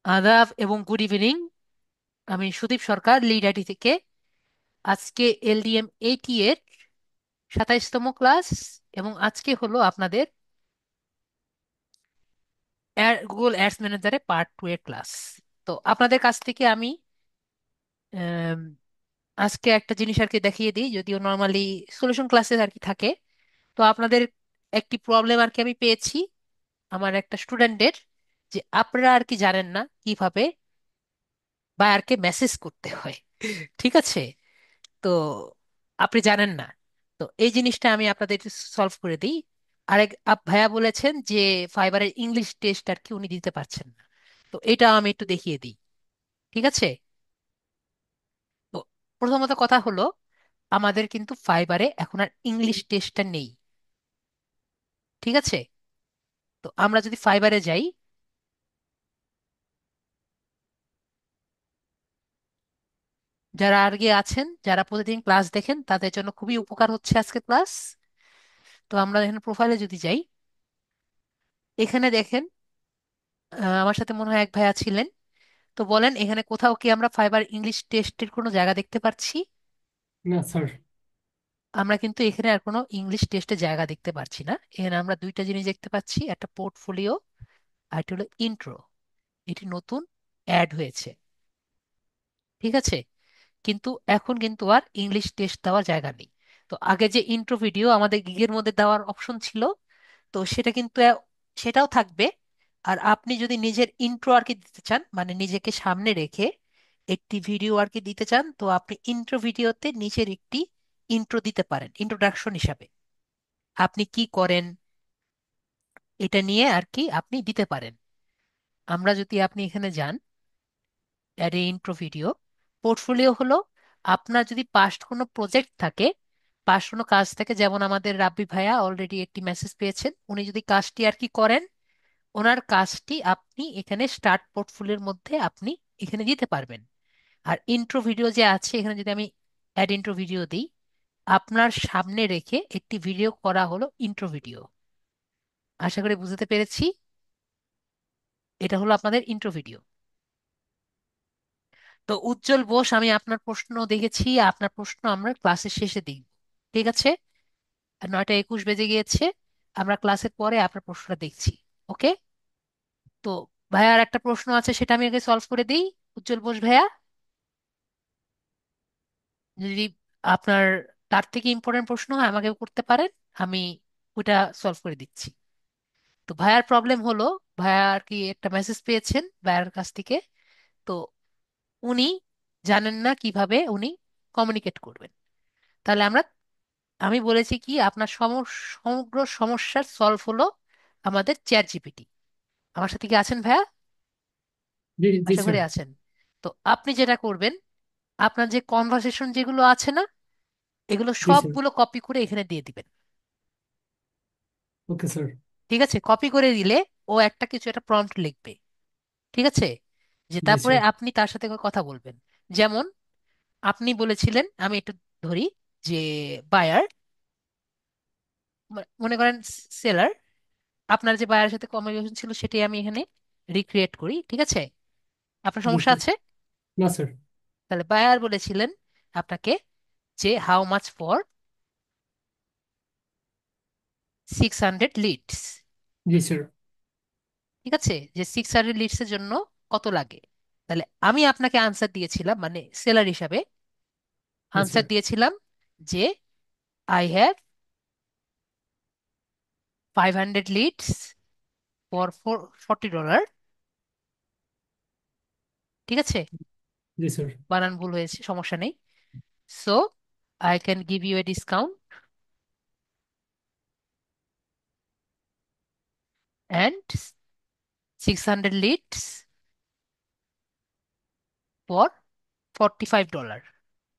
আদাব এবং good evening. আমি সুদীপ সরকার, লিড আইটি থেকে। আজকে এলডিএম 80 এর 27তম ক্লাস, এবং আজকে হলো আপনাদের গুগল অ্যাডস ম্যানেজারে পার্ট 2 এর ক্লাস। তো আপনাদের কাছ থেকে আমি আম, আজকে একটা জিনিস আর কি দেখিয়ে দিই, যদিও নর্মালি সলিউশন ক্লাসে আর কি থাকে। তো আপনাদের একটি প্রবলেম আর কি আমি পেয়েছি আমার একটা স্টুডেন্টের, যে আপনারা আর কি জানেন না কিভাবে বায়ারকে মেসেজ করতে হয়। ঠিক আছে? তো আপনি জানেন না, তো এই জিনিসটা আমি আপনাদের সলভ করে দিই। আরেক ভাইয়া বলেছেন যে ফাইবারের ইংলিশ টেস্ট আর কি উনি দিতে পারছেন না, তো এটা আমি একটু দেখিয়ে দিই। ঠিক আছে? তো প্রথমত কথা হলো, আমাদের কিন্তু ফাইবারে এখন আর ইংলিশ টেস্টটা নেই। ঠিক আছে? তো আমরা যদি ফাইবারে যাই, যারা আগে আছেন, যারা প্রতিদিন ক্লাস দেখেন, তাদের জন্য খুবই উপকার হচ্ছে আজকে ক্লাস। তো আমরা এখানে প্রোফাইলে যদি যাই, এখানে দেখেন আমার সাথে মনে হয় এক ভাইয়া ছিলেন। তো বলেন, এখানে কোথাও কি আমরা ফাইবার ইংলিশ টেস্টের কোনো জায়গা দেখতে পাচ্ছি? না স্যার। আমরা কিন্তু এখানে আর কোনো ইংলিশ টেস্টের জায়গা দেখতে পাচ্ছি না। এখানে আমরা দুইটা জিনিস দেখতে পাচ্ছি, একটা পোর্টফোলিও আর একটা হলো ইন্ট্রো। এটি নতুন অ্যাড হয়েছে। ঠিক আছে? কিন্তু এখন কিন্তু আর ইংলিশ টেস্ট দেওয়ার জায়গা নেই। তো আগে যে ইন্ট্রো ভিডিও আমাদের গিগের মধ্যে দেওয়ার অপশন ছিল, তো সেটা কিন্তু সেটাও থাকবে। আর আপনি যদি নিজের ইন্ট্রো আর কি দিতে চান, মানে নিজেকে সামনে রেখে একটি ভিডিও আর কি দিতে চান, তো আপনি ইন্ট্রো ভিডিওতে নিচের একটি ইন্ট্রো দিতে পারেন ইন্ট্রোডাকশন হিসাবে। আপনি কি করেন এটা নিয়ে আর কি আপনি দিতে পারেন। আমরা যদি আপনি এখানে যান, add a intro video. Portfolio হলো আপনার যদি পাস্ট কোনো প্রজেক্ট থাকে, পাস্ট কোনো কাজ থাকে, যেমন আমাদের রাব্বি ভাইয়া অলরেডি একটি মেসেজ পেয়েছেন, উনি যদি কাজটি আর কি করেন, ওনার কাজটি আপনি এখানে স্টার্ট পোর্টফোলিওর মধ্যে আপনি এখানে দিতে পারবেন। আর ইন্ট্রো ভিডিও যে আছে, এখানে যদি আমি অ্যাড ইন্ট্রো ভিডিও দিই, আপনার সামনে রেখে একটি ভিডিও করা হলো ইন্ট্রো ভিডিও। আশা করি বুঝতে পেরেছি। এটা হলো আপনাদের ইন্ট্রো ভিডিও। তো উজ্জ্বল বোস, আমি আপনার প্রশ্ন দেখেছি, আপনার প্রশ্ন আমরা ক্লাসের শেষে দিই। ঠিক আছে? আর 9টা 21 বেজে গিয়েছে, আমরা ক্লাসের পরে আপনার প্রশ্নটা দেখছি। ওকে? তো ভাইয়ার একটা প্রশ্ন আছে, সেটা আমি আগে সলভ করে দিই। উজ্জ্বল বোস ভাইয়া, যদি আপনার তার থেকে ইম্পর্টেন্ট প্রশ্ন হয় আমাকে করতে পারেন, আমি ওইটা সলভ করে দিচ্ছি। তো ভাইয়ার প্রবলেম হলো, ভাইয়া আর কি একটা মেসেজ পেয়েছেন ভাইয়ার কাছ থেকে। তো উনি জানেন না কিভাবে উনি কমিউনিকেট করবেন। তাহলে আমি বলেছি কি, আপনার সমগ্র সমস্যার সলভ হলো আমাদের চ্যাট জিপিটি। আমার সাথে কি আছেন ভাইয়া? জি জি আশা স্যার। করি আছেন। তো আপনি যেটা করবেন, আপনার যে কনভারসেশন যেগুলো আছে না, এগুলো জি স্যার। সবগুলো কপি করে এখানে দিয়ে দিবেন। Okay sir. ঠিক আছে? কপি করে দিলে ও একটা কিছু একটা প্রম্পট লিখবে। ঠিক আছে? যে জি তারপরে স্যার। আপনি তার সাথে কথা বলবেন। যেমন আপনি বলেছিলেন, আমি একটু ধরি, যে বায়ার, মনে করেন সেলার, আপনার যে বায়ারের সাথে কমিউনিকেশন ছিল সেটাই আমি এখানে রিক্রিয়েট করি। ঠিক আছে? আপনার জি সমস্যা স্যার। আছে? না স্যার। তাহলে বায়ার বলেছিলেন আপনাকে যে হাউ মাচ ফর 600 লিডস। জি স্যার। ঠিক আছে? যে 600 লিডস এর জন্য কত লাগে। তাহলে আমি আপনাকে আনসার দিয়েছিলাম, মানে সেলার হিসাবে হ্যাঁ আনসার স্যার। দিয়েছিলাম যে আই হ্যাভ 500 লিডস ফর $40। ঠিক আছে? জি স্যার। বানান ভুল হয়েছে, সমস্যা নেই। So I can give you a discount and 600 leads for $45।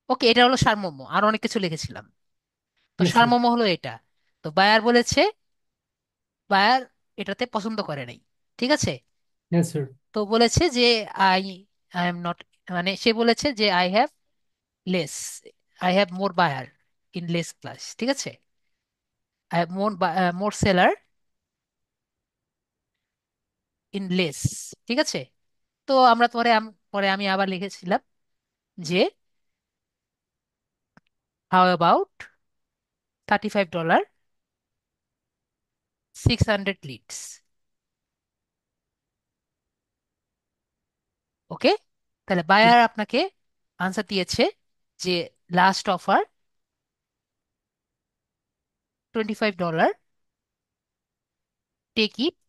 Okay, এটা হলো সারমর্ম, আর অনেক কিছু লিখেছিলাম। তো হ্যাঁ স্যার। সারমর্ম হলো এটা। তো বায়ার বলেছে, বায়ার এটাতে পছন্দ করে নাই। ঠিক আছে? হ্যাঁ স্যার। তো বলেছে যে আই আই এম নট, মানে সে বলেছে যে I have less, I have more buyer in less class. ঠিক আছে? I have more seller in less. ঠিক আছে? তো আমরা পরে আমি আবার লিখেছিলাম যে হাউ অ্যাবাউট $35, 600 লিডস। ওকে, তাহলে বায়ার আপনাকে আনসার দিয়েছে যে last offer $25, take it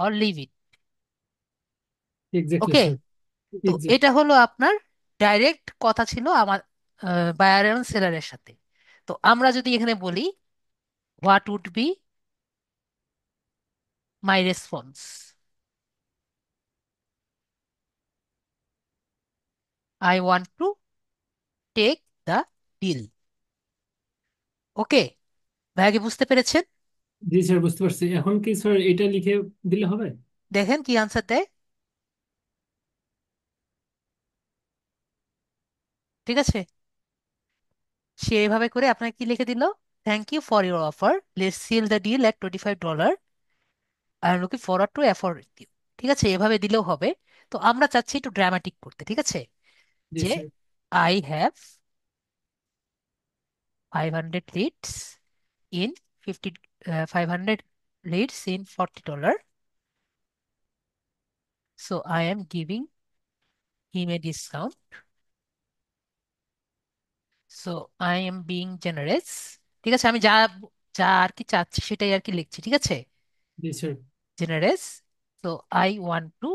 or leave it. Exactly okay, sir. তো এক্স্যাক্ট। এটা হলো আপনার ডাইরেক্ট কথা ছিল আমার বায়ার এবং সেলারের সাথে। তো আমরা যদি এখানে বলি what would be my response, I want to take the deal. Okay, ভাইয়া কি বুঝতে পেরেছেন? জি স্যার, বুঝতে পারছি। এখন কি স্যার এটা লিখে দিলে হবে? দেখেন কি আনসার দেয়। ঠিক আছে, সে এভাবে করে আপনাকে কি লিখে দিল, thank you for your offer, let's seal the deal at $25, I am looking forward to afford you. ঠিক আছে, এভাবে দিলেও হবে। তো আমরা চাচ্ছি একটু ড্রামাটিক করতে, ঠিক আছে, জি যে sir. I have 500 leads in 50, 500 leads in $40, so I am giving him a discount, so I am being generous। ঠিক আছে, আমি যা যা আর কি চাচ্ছি সেটাই আর কি লিখছি, ঠিক আছে, জি sir. generous, so I want to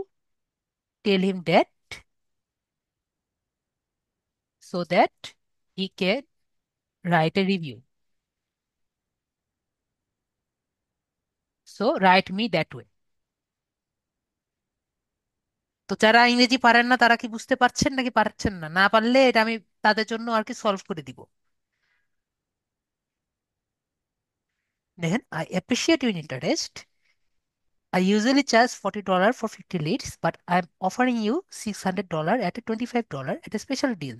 tell him that so that he can write a review, so write me that way। তো যারা ইংরেজি পারেন না তারা কি বুঝতে পারছেন নাকি পারছেন না? না পারলে এটা আমি তাদের জন্য আর কি সলভ করে দিব। দেখেন, I appreciate your interest, I usually charge $40 for 50 leads, but I'm offering you $600 at a $25 at a special deal.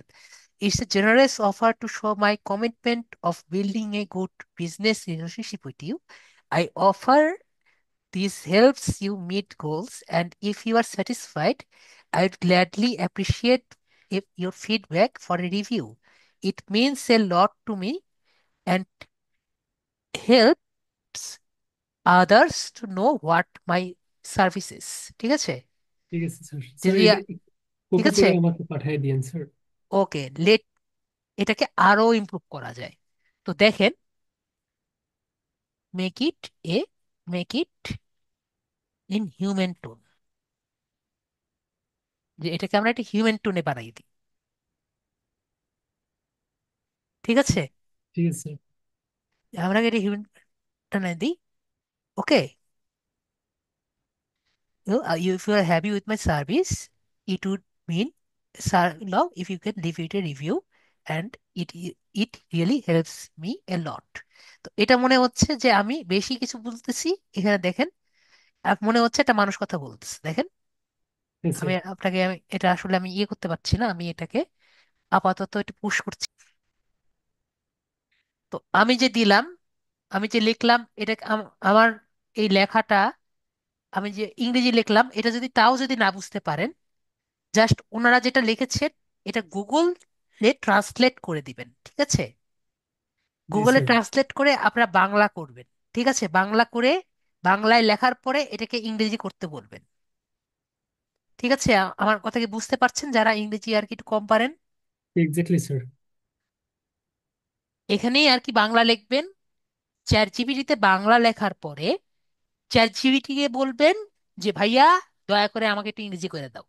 It's a generous offer to show my commitment of building a good business relationship with you. I offer this helps you meet goals, and if you are satisfied, I'd gladly appreciate if your feedback for a review. It means a lot to me and helps others to know what my service is। ঠিক আছে, ঠিক আছে sir. Sir যদি এটা ঠিক copy আছে, করে আমাকে পাঠিয়ে দিন স্যার। ওকে, লেট এটাকে আরো ইমপ্রুভ করা যায়। তো দেখেন, make it A make it in human tone, যে এটাকে আমরা একটা হিউম্যান টোনে বানাই দিই। ঠিক আছে, ঠিক আছে স্যার। আমরা এটা হিউম্যান টোনে দিই। ওকে, if you are happy with my service, it would mean love if you can leave it a review, and it really helps me a lot। তো এটা মনে হচ্ছে যে আমি বেশি কিছু বলতেছি এখানে, দেখেন, মনে হচ্ছে একটা মানুষ কথা বলতেছে, দেখেন। হ্যাঁ আমি স্যার। আপনাকে এটা আসলে আমি ইয়ে করতে পারছি না, আমি এটাকে আপাতত একটু পুশ করছি। তো আমি যে দিলাম, আমি যে লিখলাম এটা আমার এই লেখাটা, আমি যে ইংরেজি লিখলাম এটা যদি তাও যদি না বুঝতে পারেন, জাস্ট ওনারা যেটা লিখেছেন এটা গুগলে ট্রান্সলেট করে দিবেন, ঠিক আছে, জি গুগলে স্যার। ট্রান্সলেট করে আপনারা বাংলা করবেন। ঠিক আছে, বাংলা করে বাংলায় লেখার পরে এটাকে ইংরেজি করতে বলবেন। ঠিক আছে, আমার কথা কি বুঝতে পারছেন যারা ইংরেজি আর কি একটু কম পারেন? Exactly sir. এখানেই আর কি বাংলা লিখবেন, চ্যাট জিপিটিতে বাংলা লেখার পরে চ্যাট জিপিটিকে বলবেন যে ভাইয়া দয়া করে আমাকে একটু ইংরেজি করে দাও,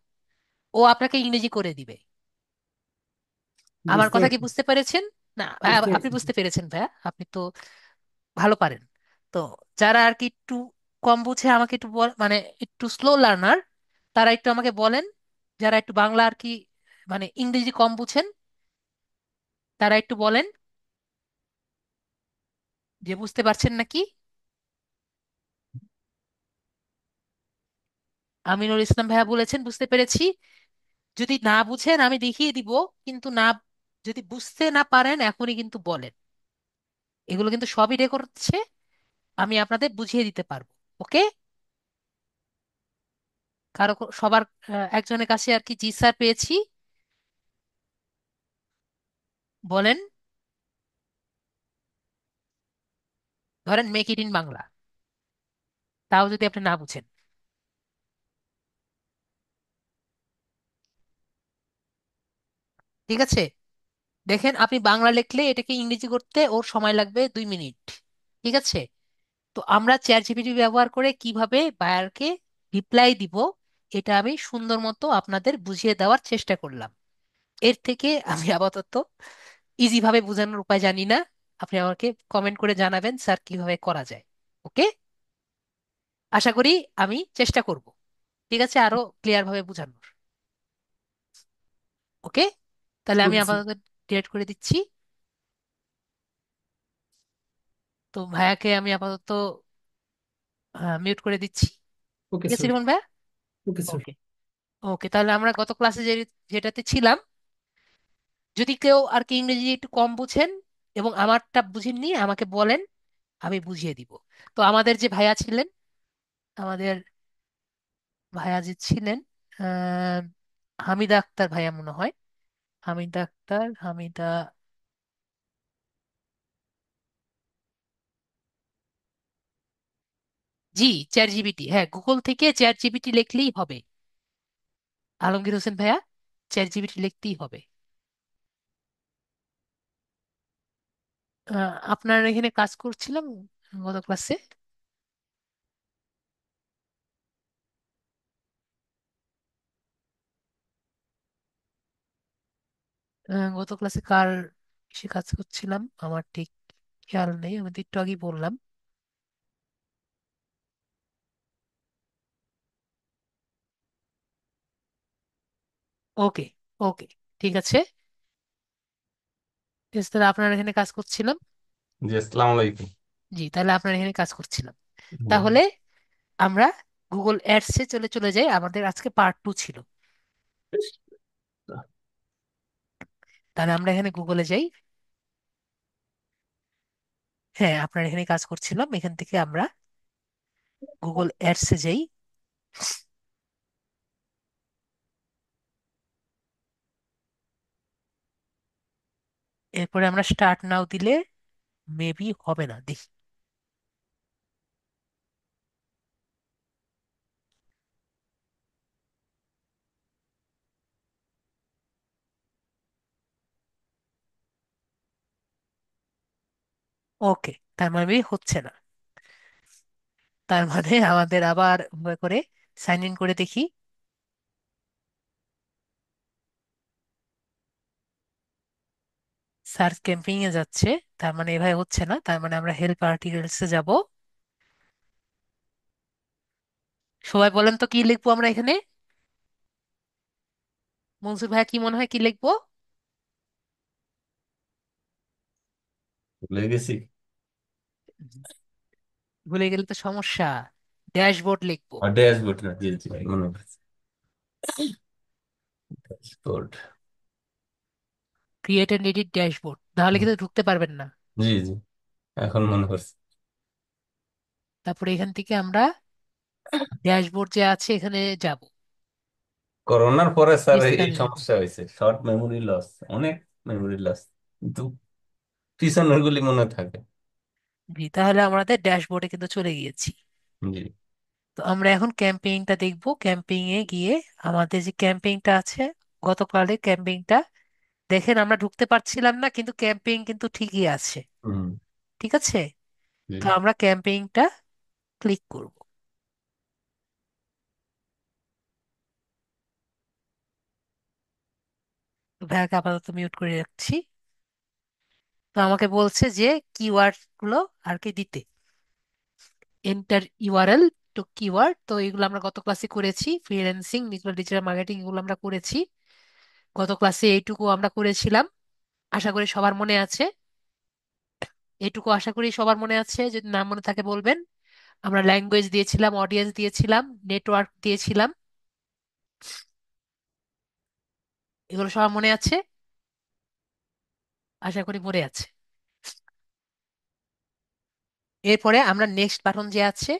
ও আপনাকে ইংরেজি করে দিবে। আমার বুঝতে কথা কি পারছি। বুঝতে পেরেছেন? না ভাইয়া, বুঝতে আপনি পারছি স্যার। বুঝতে পেরেছেন ভাইয়া, আপনি তো ভালো পারেন। তো যারা আর কি একটু কম বুঝে আমাকে একটু মানে একটু স্লো লার্নার, তারা একটু আমাকে বলেন, যারা একটু বাংলা আর কি মানে ইংরেজি কম বুঝেন তারা একটু বলেন যে বুঝতে পারছেন নাকি। আমিনুল ইসলাম ভাইয়া বলেছেন বুঝতে পেরেছি। যদি না বুঝেন আমি দেখিয়ে দিব, কিন্তু না, যদি বুঝতে না পারেন এখনই কিন্তু বলেন, এগুলো কিন্তু সবই রেকর্ড হচ্ছে, আমি আপনাদের বুঝিয়ে দিতে পারবো। ওকে, সবার একজনের কাছে আর কি জি স্যার পেয়েছি। বলেন। ধরেন মেক ইট ইন বাংলা, তাও যদি আপনি না বুঝেন। ঠিক আছে, দেখেন আপনি বাংলা লিখলে এটাকে ইংরেজি করতে ওর সময় লাগবে 2 মিনিট। ঠিক আছে, তো আমরা চ্যাট জিপিটি ব্যবহার করে কিভাবে বায়ারকে রিপ্লাই দিব, এটা আমি সুন্দর মতো আপনাদের বুঝিয়ে দেওয়ার চেষ্টা করলাম। এর থেকে আমি আপাতত ইজি ভাবে বোঝানোর উপায় জানি না। আপনি আমাকে কমেন্ট করে জানাবেন স্যার কিভাবে করা যায়। ওকে, আশা করি আমি চেষ্টা করব, ঠিক আছে, আরো ক্লিয়ার ভাবে বোঝানোর। ওকে, তাহলে আমি ওকে স্যার। আপাতত ডিলিট করে দিচ্ছি। তো ভাইয়াকে আমি আপাতত মিউট করে দিচ্ছি। ওকে ঠিক আছে স্যার। রিমন ভাইয়া। Okay sir. ওকে। ওকে, তাহলে আমরা গত ক্লাসে যেটাতে ছিলাম, যদি কেউ আর কি ইংরেজি একটু কম বুঝেন এবং আমারটা বুঝেননি আমাকে বলেন, আমি বুঝিয়ে দিব। তো আমাদের যে ভাইয়া ছিলেন, আমাদের ভাইয়া যে ছিলেন, আহ হামিদা আক্তার ভাইয়া মনে হয়। হামিদা আক্তার, হামিদা। জি, চ্যাট জিপিটি, হ্যাঁ গুগল থেকে চ্যাট জিপিটি লিখলেই হবে। আলমগীর হোসেন ভাইয়া, চ্যাট জিপিটি লিখতেই হবে। আপনার এখানে কাজ করছিলাম গত ক্লাসে। গত ক্লাসে কার সে কাজ করছিলাম আমার ঠিক খেয়াল নেই, আমি তো একটু আগেই বললাম। ওকে। ওকে, ঠিক আছে। ঠিক আছে, তাহলে আপনার এখানে কাজ করছিলাম। জি, আসসালামু আলাইকুম। জি, তাহলে আপনার এখানে কাজ করছিলাম। জি। তাহলে আমরা গুগল অ্যাডসে চলে চলে যাই, আমাদের আজকে পার্ট 2 ছিল। তাহলে আমরা এখানে গুগলে যাই। হ্যাঁ, আপনার এখানে কাজ করছিলাম, এখান থেকে আমরা গুগল অ্যাডসে যাই। এরপরে আমরা স্টার্ট নাও দিলে মেবি হবে না, দেখি। ওকে, তার মানে হচ্ছে না। তার মানে আমাদের আবার করে সাইন ইন করে দেখি। সার্চ ক্যাম্পিং এ যাচ্ছে, তার মানে এভাবে হচ্ছে না, তার মানে আমরা হেল্প আর্টিকেলসে যাব। সবাই বলেন তো কি লিখবো আমরা এখানে। মনসুর ভাইয়া কি মনে হয় কি লিখবো? ভুলে গেছি। ভুলে গেলে তো সমস্যা। ড্যাশবোর্ড লিখবো। আর ড্যাশবোর্ড না, জি জি মনে পড়ছে। Dashboard. Create and edit dashboard, নাহলে কিন্তু ঢুকতে পারবেন না। জি জি, এখন মনে পড়ছে। তারপরে এখান থেকে আমরা ড্যাশবোর্ড যে আছে এখানে যাব। করোনার পরে স্যার এই স্ক্যান লিখবো। সমস্যা হয়েছে, শর্ট মেমোরি লস, অনেক মেমোরি লস, কিন্তু পিছনের গুলি মনে থাকে। জি, তাহলে আমাদের ড্যাশবোর্ডে কিন্তু চলে গিয়েছি। জি। তো আমরা এখন ক্যাম্পেইনটা দেখবো। ক্যাম্পেইন এ গিয়ে আমাদের যে ক্যাম্পেইনটা আছে, গতকালের ক্যাম্পেইনটা দেখেন, আমরা ঢুকতে পারছিলাম না কিন্তু ক্যাম্পেইন কিন্তু ঠিকই আছে। হুম। ঠিক আছে, জি। তো আমরা ক্যাম্পেইনটা ক্লিক করব। তো ভাইয়াকে আপাতত মিউট করে রাখছি। তো আমাকে বলছে যে কিওয়ার্ড গুলো আর কি দিতে, এন্টার ইউআরএল টু কিওয়ার্ড। তো এগুলো আমরা গত ক্লাসে করেছি, ফ্রিল্যান্সিং, ডিজিটাল মার্কেটিং, এগুলো আমরা করেছি গত ক্লাসে, এইটুকু আমরা করেছিলাম। আশা করি সবার মনে আছে। এইটুকু আশা করি সবার মনে আছে, যদি না মনে থাকে বলবেন। আমরা ল্যাঙ্গুয়েজ দিয়েছিলাম, অডিয়েন্স দিয়েছিলাম, নেটওয়ার্ক দিয়েছিলাম। এগুলো সবার মনে আছে, আশা করি মনে আছে। এরপরে আমরা নেক্সট বাটন যে আছে,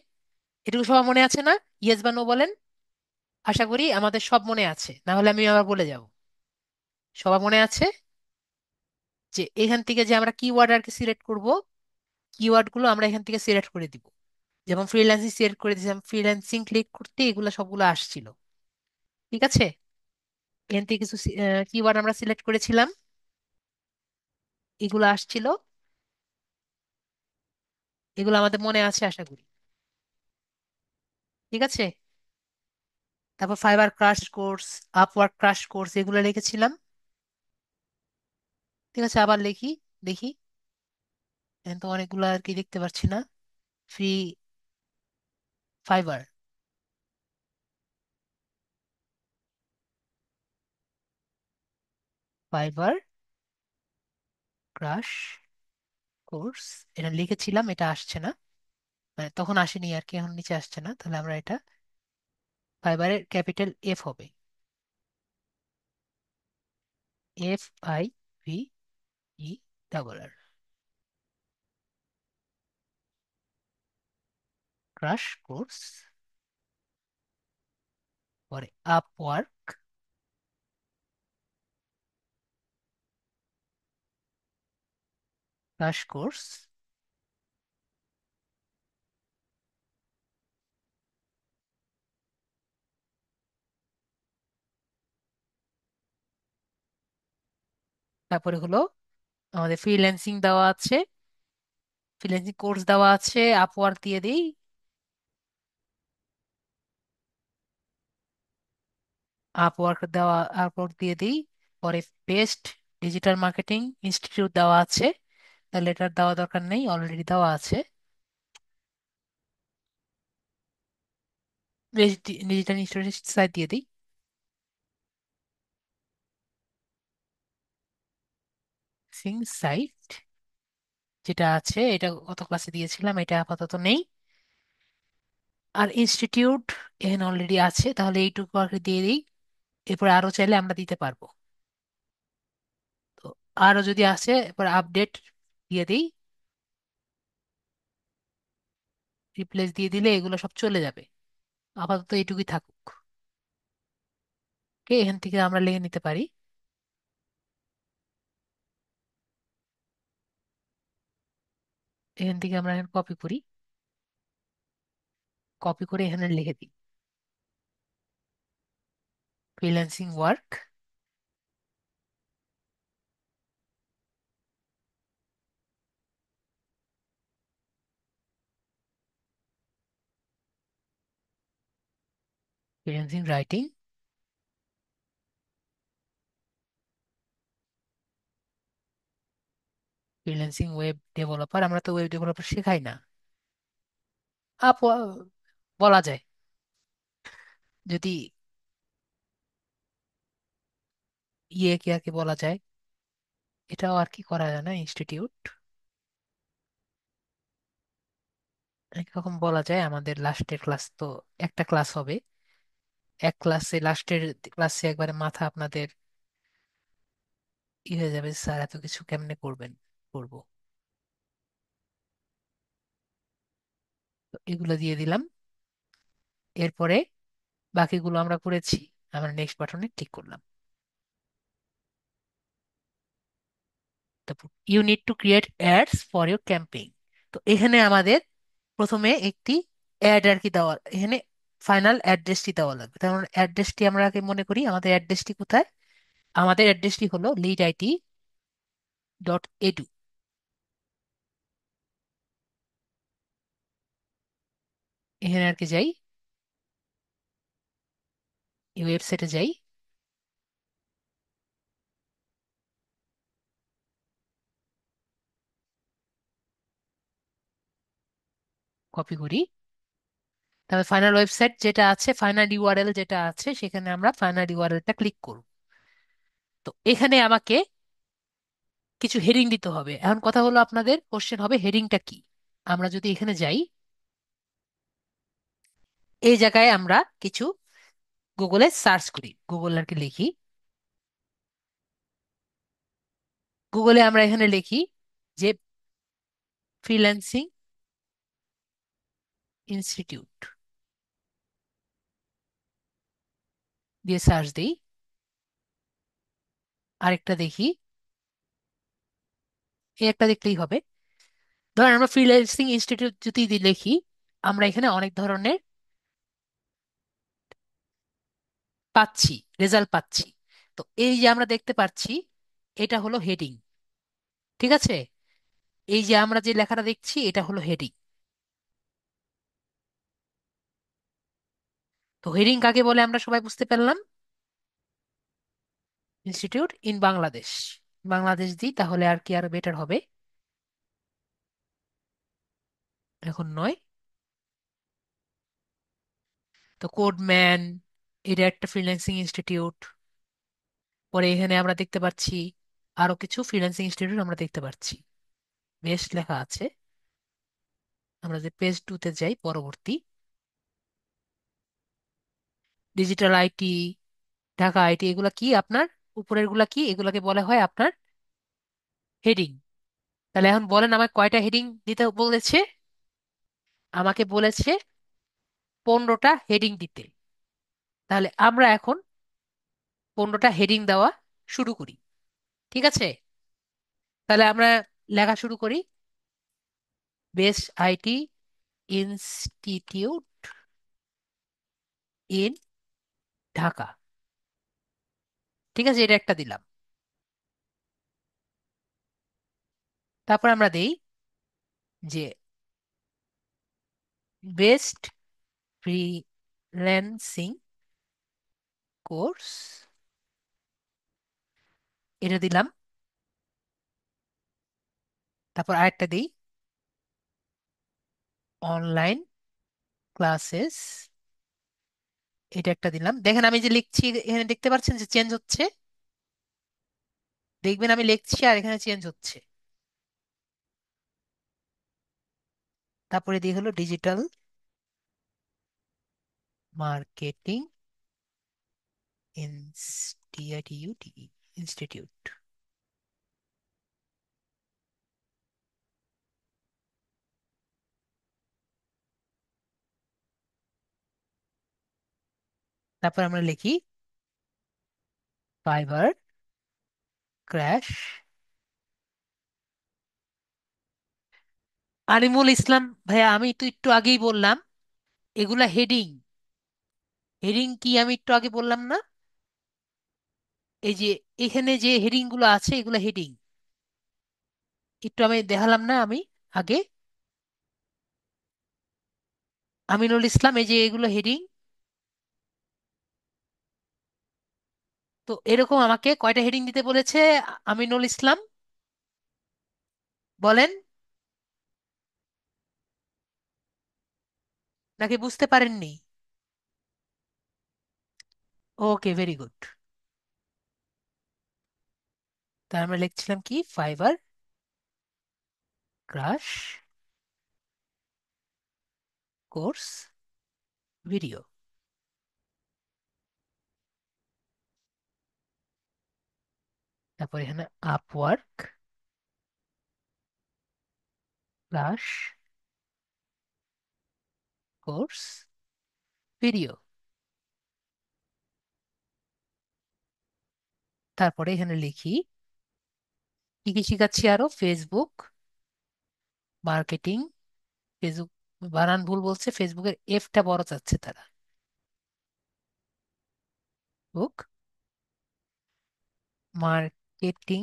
এটুকু সবার মনে আছে না? ইয়েস বা নো বলেন। আশা করি আমাদের সব মনে আছে, না হলে আমি আবার বলে যাব। সবার মনে আছে যে এখান থেকে যে আমরা কিওয়ার্ড আর কি সিলেক্ট করব, কিওয়ার্ড গুলো আমরা এখান থেকে সিলেক্ট করে দিব। যেমন ফ্রিল্যান্সিং সিলেক্ট করে দিয়েছিলাম, ফ্রিল্যান্সিং ক্লিক করতে এগুলো সবগুলো আসছিল। ঠিক আছে, এখান থেকে কিছু কিওয়ার্ড আমরা সিলেক্ট করেছিলাম, এগুলো আসছিল। এগুলো আমাদের মনে আছে আশা করি। ঠিক আছে, তারপর fibre crush course, Upwork crush course এগুলো লিখেছিলাম। ঠিক আছে, আবার লিখি, দেখি। এখন তো অনেকগুলো আর কি দেখতে পাচ্ছি না। Free fibre, fibre crush course, এটা লিখেছিলাম, এটা আসছে না। মানে তখন আসেনি আর কি, এখন নিচে আসছে না, তাহলে আমরা এটা ফাইবারের ক্যাপিটাল এফ হবে, FIVE ডাবল আর, ক্রাশ কোর্স। পরে আপওয়ার্ক ক্রাশ কোর্স। তারপরে হলো আমাদের ফ্রিল্যান্সিং দেওয়া আছে, ফ্রিল্যান্সিং কোর্স দেওয়া আছে, আপওয়ার্ক দিয়ে দিই। আপওয়ার্ক দেওয়া, আপওয়ার্ক দিয়ে দিই। পরে বেস্ট ডিজিটাল মার্কেটিং ইনস্টিটিউট দেওয়া আছে, তাহলে এটার দেওয়া দরকার নেই, অলরেডি দেওয়া আছে। ডিজিটাল ইনস্টিটিউট সাইট দিয়ে দিই। সিং সাইট যেটা আছে, এটা গত ক্লাসে দিয়েছিলাম, এটা আপাতত নেই। আর ইনস্টিটিউট এখানে অলরেডি আছে, তাহলে এইটুকু আর কি দিয়ে দিই। এরপর আরো চাইলে আমরা দিতে পারবো। তো আরো যদি আসে এরপর আপডেট দিয়ে দিই, রিপ্লেস দিয়ে দিলে এগুলো সব চলে যাবে। আপাতত এইটুকুই থাকুক। ওকে, এখান থেকে আমরা লিখে নিতে পারি। এখান থেকে আমরা কপি করি, কপি করে এখানে লিখে দিই freelancing work, freelancing writing, freelancing web developer. আমরা তো ওয়েব ডেভেলপার শেখাই না। আপ বলা যায়, যদি ইয়ে কে আর কি বলা যায়, এটাও আর কি করা যায় না, ইনস্টিটিউট একরকম বলা যায়। আমাদের লাস্টের ক্লাস তো একটা ক্লাস হবে, এক ক্লাসে লাস্টের ক্লাসে একবারে মাথা আপনাদের ই হয়ে যাবে, স্যার এত কিছু কেমনে করবেন, করবো। তো এগুলো দিয়ে দিলাম। এরপরে বাকিগুলো আমরা করেছি, আমরা নেক্সট বাটনে ক্লিক করলাম। তারপর you need to create ads for your campaign. তো এখানে আমাদের প্রথমে একটি অ্যাড আর কি দেওয়া, এখানে ফাইনাল অ্যাড্রেসটি দেওয়া লাগবে। তার অ্যাড্রেসটি আমরা আগে মনে করি, আমাদের অ্যাড্রেসটি কোথায়? আমাদের অ্যাড্রেসটি হলো leadit.edu। এখানে আর কি যাই, এই ওয়েবসাইটে যাই, কপি করি। তারপর ফাইনাল ওয়েবসাইট যেটা আছে, ফাইনাল ইউআরএল যেটা আছে, সেখানে আমরা ফাইনাল ইউআরএলটা ক্লিক করব। তো এখানে আমাকে কিছু হেডিং দিতে হবে। এখন কথা হলো, আপনাদের কোশ্চেন হবে হেডিংটা কি। আমরা যদি এখানে যাই, এই জায়গায় আমরা কিছু গুগলে সার্চ করি, গুগল আর কি লিখি, গুগলে আমরা এখানে লিখি যে ফ্রিল্যান্সিং ইনস্টিটিউট। দিয়ে সার্চ দিই, আরেকটা দেখি, এই একটা দেখলেই হবে। ধরেন আমরা ফ্রিল্যান্সিং ইনস্টিটিউট যদি লিখি, আমরা এখানে অনেক ধরনের পাচ্ছি, রেজাল্ট পাচ্ছি। তো এই যে আমরা দেখতে পাচ্ছি, এটা হলো হেডিং। ঠিক আছে, এই যে আমরা যে লেখাটা দেখছি এটা হলো হেডিং। তো হেডিং কাকে বলে আমরা সবাই বুঝতে পারলাম। ইনস্টিটিউট ইন বাংলাদেশ, বাংলাদেশ দিই তাহলে আর কি আরো বেটার হবে। এখন নয়। তো কোডম্যান, এটা একটা ফ্রিল্যান্সিং ইনস্টিটিউট। পরে এখানে আমরা দেখতে পাচ্ছি আরো কিছু ফ্রিল্যান্সিং ইনস্টিটিউট আমরা দেখতে পাচ্ছি, বেশ লেখা আছে। আমরা যে পেজ টুতে যাই পরবর্তী, ডিজিটাল আইটি, ঢাকা আইটি, এগুলা কি আপনার উপরের গুলা কি, এগুলাকে বলা হয় আপনার হেডিং। তাহলে এখন বলেন আমাকে কয়টা হেডিং দিতে বলেছে। আমাকে বলেছে 15টা হেডিং দিতে। তাহলে আমরা এখন 15টা হেডিং দেওয়া শুরু করি। ঠিক আছে, তাহলে আমরা লেখা শুরু করি। Best IT institute in Dhaka. ঠিক আছে, এটা একটা দিলাম। তারপর আমরা দেই যে বেস্ট ফ্রিল্যান্সিং কোর্স, এটা দিলাম। তারপর আরেকটা দিই, অনলাইন ক্লাসেস, এটা একটা দিলাম। দেখেন আমি যে লিখছি এখানে দেখতে পাচ্ছেন যে চেঞ্জ হচ্ছে। দেখবেন আমি লিখছি আর এখানে চেঞ্জ হচ্ছে। তারপরে দিয়ে হলো ডিজিটাল মার্কেটিং ইনস্টিটিউট, ইনস্টিটিউট। তারপর আমরা লিখি ফাইবার ক্র্যাশ। আনিমুল ইসলাম ভাইয়া, আমি তো একটু আগেই বললাম এগুলা হেডিং। হেডিং কি আমি একটু আগে বললাম না? এই যে এখানে যে হেডিং গুলো আছে এগুলা হেডিং, একটু আমি দেখালাম না আমি আগে। আমিনুল ইসলাম, এই যে এগুলো হেডিং। তো এরকম আমাকে কয়টা হেডিং দিতে বলেছে আমিনুল ইসলাম, বলেন। নাকি বুঝতে পারেননি? ওকে, ভেরি গুড। তাই আমরা লিখছিলাম কি, ফাইবার ক্রাশ কোর্স ভিডিও। তারপর এখানে আপওয়ার্ক ক্রাশ কোর্স ভিডিও। তারপরে এখানে লিখি কি কি শিখাচ্ছি আরো, ফেসবুক মার্কেটিং, ফেসবুক বানান ভুল বলছে, ফেসবুকের এফটা বড় চাচ্ছে তারা। বুক মার্কেটিং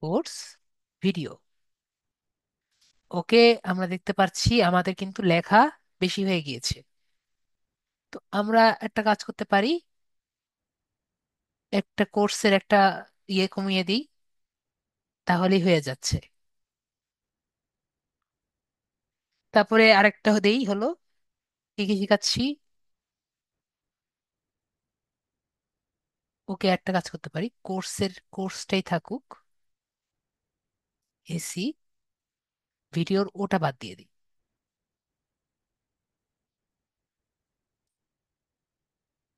কোর্স ভিডিও। ওকে, আমরা দেখতে পাচ্ছি আমাদের কিন্তু লেখা বেশি হয়ে গিয়েছে। তো আমরা একটা কাজ করতে পারি, একটা কোর্সের একটা ইয়ে কমিয়ে দিই, তাহলেই হয়ে যাচ্ছে। তারপরে আরেকটা দেই হলো কি কি শিখাচ্ছি। ওকে, একটা কাজ করতে পারি, কোর্সটাই থাকুক, এসি, ভিডিওর ওটা বাদ দিয়ে দিই।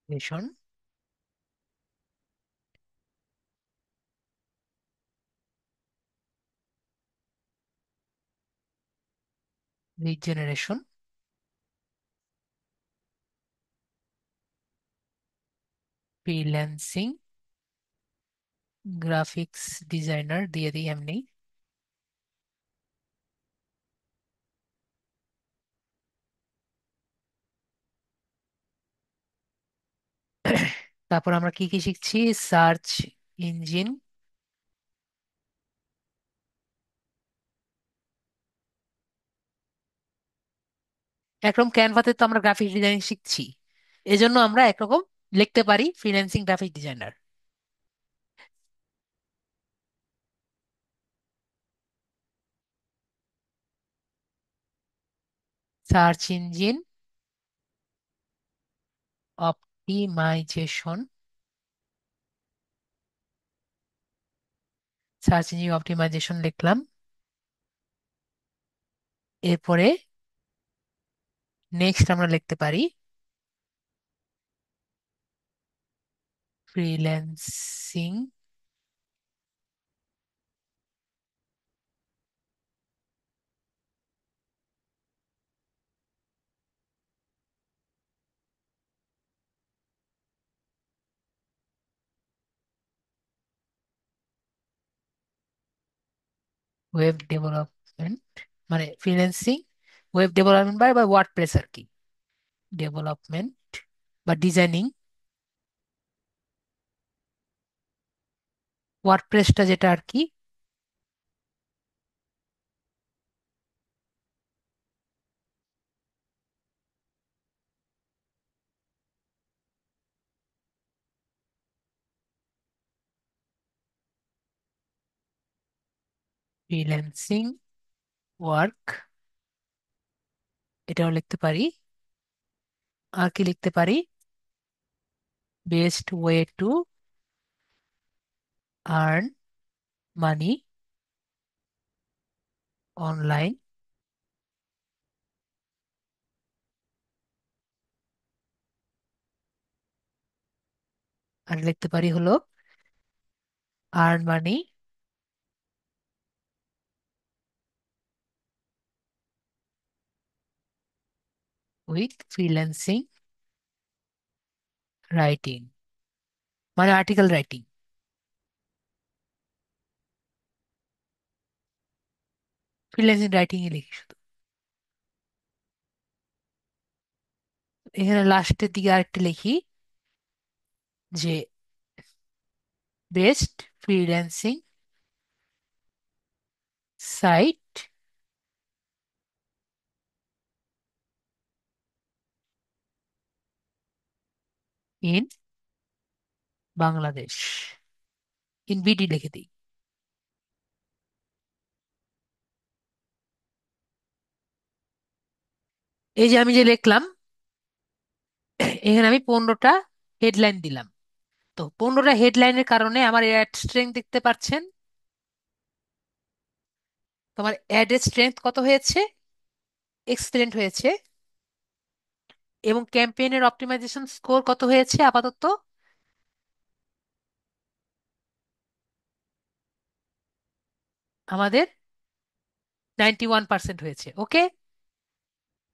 Ration, lead generation, freelancing, graphics designer দিয়ে দিই এমনি। তারপর আমরা কি কি শিখছি? সার্চ ইঞ্জিন, একরকম ক্যানভাতে তো আমরা গ্রাফিক ডিজাইন শিখছি, এজন্য আমরা একরকম লিখতে পারি freelancing graphic designer. Search engine optimisation, search engine optimisation লিখলাম। এরপরে নেক্সট আমরা লিখতে পারি ফ্রিল্যান্সিং ওয়েব ডেভেলপমেন্ট, মানে ফ্রিল্যান্সিং ওয়েব ডেভেলপমেন্ট বা ওয়ার্ডপ্রেস আর কি, ডেভেলপমেন্ট বা ডিজাইনিং। ওয়ার্ডপ্রেসটা যেটা আর কি, ফ্রিল্যান্সিং ওয়ার্ক, এটাও লিখতে পারি। আর কি লিখতে পারি? Best way to earn money online. আর লিখতে পারি হলো earn money with freelancing writing, মানে আর্টিকেল রাইটিং। ফ্রিল্যান্সিং রাইটিং এ লিখি শুধু। এখানে লাস্টের দিকে আরেকটা লিখি যে best freelancing site in Bangladesh, in BD লিখে দিই। এই যে আমি যে লিখলাম, এখানে আমি 15টা হেডলাইন দিলাম। তো 15টা হেডলাইনের কারণে আমার অ্যাড স্ট্রেংথ দেখতে পাচ্ছেন। তোমার অ্যাড স্ট্রেংথ কত হয়েছে? এক্সিলেন্ট হয়েছে। এবং ক্যাম্পেইনের অপটিমাইজেশন স্কোর কত হয়েছে আপাতত? আমাদের 91% হয়েছে। ওকে।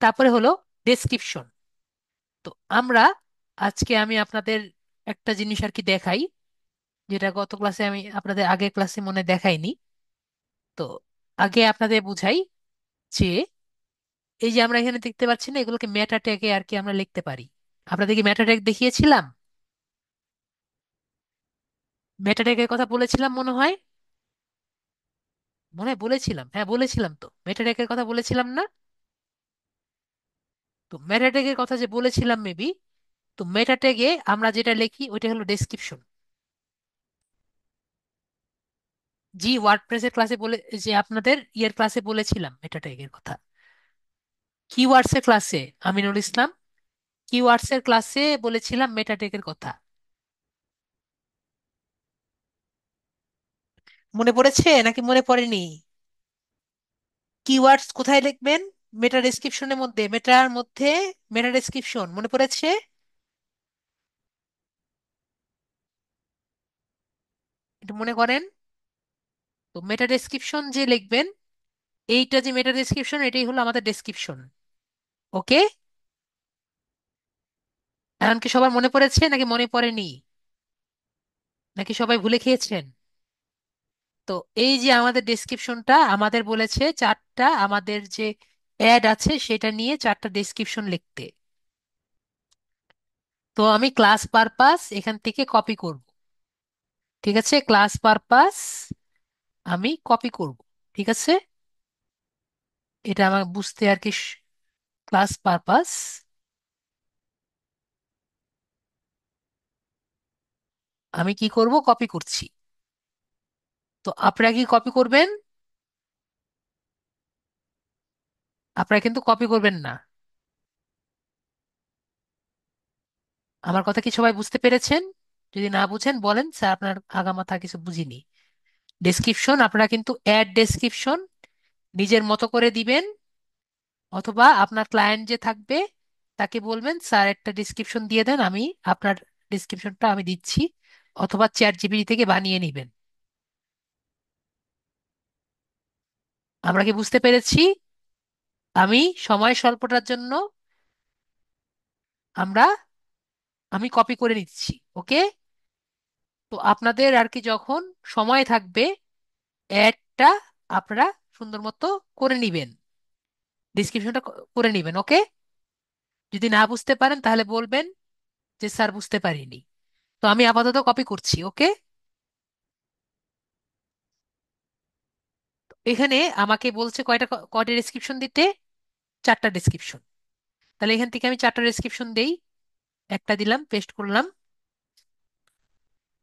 তারপরে হলো ডেসক্রিপশন। তো আমরা আজকে আমি আপনাদের একটা জিনিস আর কি দেখাই, যেটা গত ক্লাসে আমি আপনাদের আগের ক্লাসে মনে দেখাইনি। তো আগে আপনাদের বুঝাই যে এই যে আমরা এখানে দেখতে পাচ্ছি না, এগুলোকে মেটা ট্যাগে আর কি আমরা লিখতে পারি। আপনাদেরকে মেটা ট্যাগ দেখিয়েছিলাম, মেটা ট্যাগের কথা বলেছিলাম মনে হয়। মনে হয় বলেছিলাম, হ্যাঁ বলেছিলাম তো, মেটা ট্যাগের কথা বলেছিলাম না? তো মেটা ট্যাগের কথা যে বলেছিলাম মেবি, তো মেটা ট্যাগে আমরা যেটা লিখি ওইটা হলো ডেসক্রিপশন। জি, ওয়ার্ডপ্রেসের ক্লাসে বলে, যে আপনাদের ইয়ের ক্লাসে বলেছিলাম মেটা ট্যাগের কথা। কিওয়ার্ডস এর ক্লাসে, আমিনুল ইসলাম, কিওয়ার্ডস এর ক্লাসে বলেছিলাম মেটা ট্যাগের কথা। মনে পড়েছে নাকি মনে পড়েনি? কিওয়ার্ডস কোথায় লিখবেন? মেটা ডেসক্রিপশনের মধ্যে, মেটার মধ্যে মেটা ডেসক্রিপশন, মনে পড়েছে? একটু মনে করেন। তো মেটা ডেসক্রিপশন যে লিখবেন, এইটা যে মেটা ডেসক্রিপশন, এটাই হলো আমাদের ডেসক্রিপশন। ওকে, এখন কি সবার মনে পড়েছে নাকি মনে পড়েনি, নাকি সবাই ভুলে খেয়েছেন? তো এই যে আমাদের ডেসক্রিপশনটা আমাদের বলেছে চারটা, আমাদের যে অ্যাড আছে সেটা নিয়ে চারটা ডেসক্রিপশন লিখতে। তো আমি ক্লাস পারপাস এখান থেকে কপি করব। ঠিক আছে, ক্লাস পারপাস আমি কপি করব। ঠিক আছে, এটা আমার বুঝতে আর কি। ক্লাস পারপাস আমি কি করব, কপি করছি। তো আপনারা কি কপি করবেন? আপনারা কিন্তু কপি করবেন না। আমার কথা কি সবাই বুঝতে পেরেছেন? যদি না বুঝেন বলেন, স্যার আপনার আগামাথা কিছু বুঝিনি। ডেসক্রিপশন আপনারা কিন্তু অ্যাড ডেসক্রিপশন নিজের মতো করে দিবেন, অথবা আপনার ক্লায়েন্ট যে থাকবে তাকে বলবেন স্যার একটা ডিসক্রিপশন দিয়ে দেন, আমি আপনার ডিসক্রিপশনটা আমি দিচ্ছি, অথবা চ্যাট জিপিটি থেকে বানিয়ে নিবেন। আমরা কি বুঝতে পেরেছি? আমি সময় স্বল্পতার জন্য আমরা আমি কপি করে নিচ্ছি। ওকে, তো আপনাদের আর কি যখন সময় থাকবে অ্যাডটা আপনারা সুন্দর মতো করে নিবেন, ডিসক্রিপশনটা করে নিবেন। ওকে, যদি না বুঝতে পারেন তাহলে বলবেন যে স্যার বুঝতে পারিনি। তো আমি আপাতত কপি করছি। ওকে, এখানে আমাকে বলছে কয়টা ডেসক্রিপশন দিতে, চারটা ডেসক্রিপশন। তাহলে এখান থেকে আমি চারটা ডেসক্রিপশন দেই। একটা দিলাম, পেস্ট করলাম।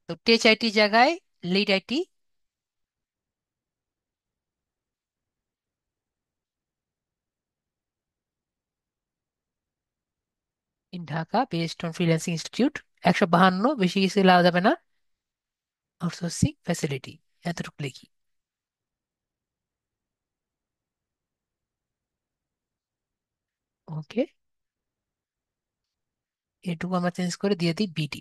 তো টেচ আইটি জায়গায় lead IT, in Dhaka based on freelancing institute, 152, বেশি কিছু লাগা যাবে না, আউটসোর্সিং ফ্যাসিলিটি, এতটুকু লিখি। ওকে, এটুকু আমরা চেঞ্জ করে দিয়ে দিই বিডি।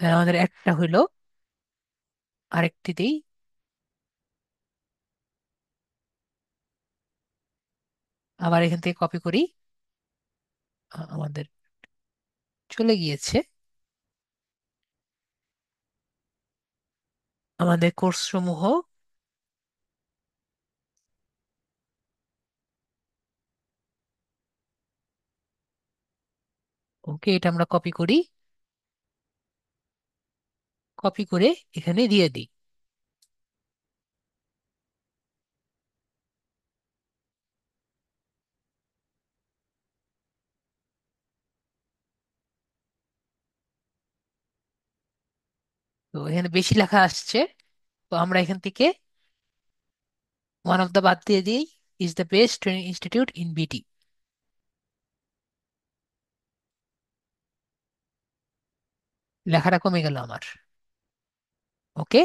আমাদের একটা হইলো, আরেকটি দিই। আবার এখান থেকে কপি করি। আমাদের চলে গিয়েছে আমাদের কোর্স সমূহ। ওকে, এটা আমরা কপি করি, কপি করে এখানে দিয়ে দিই। তো এখানে বেশি লেখা আসছে, তো আমরা এখান থেকে ওয়ান অফ দ্য বাদ দিয়ে দিই, is the best training institute in বিটি। লেখাটা কমে গেল আমার। ওকে,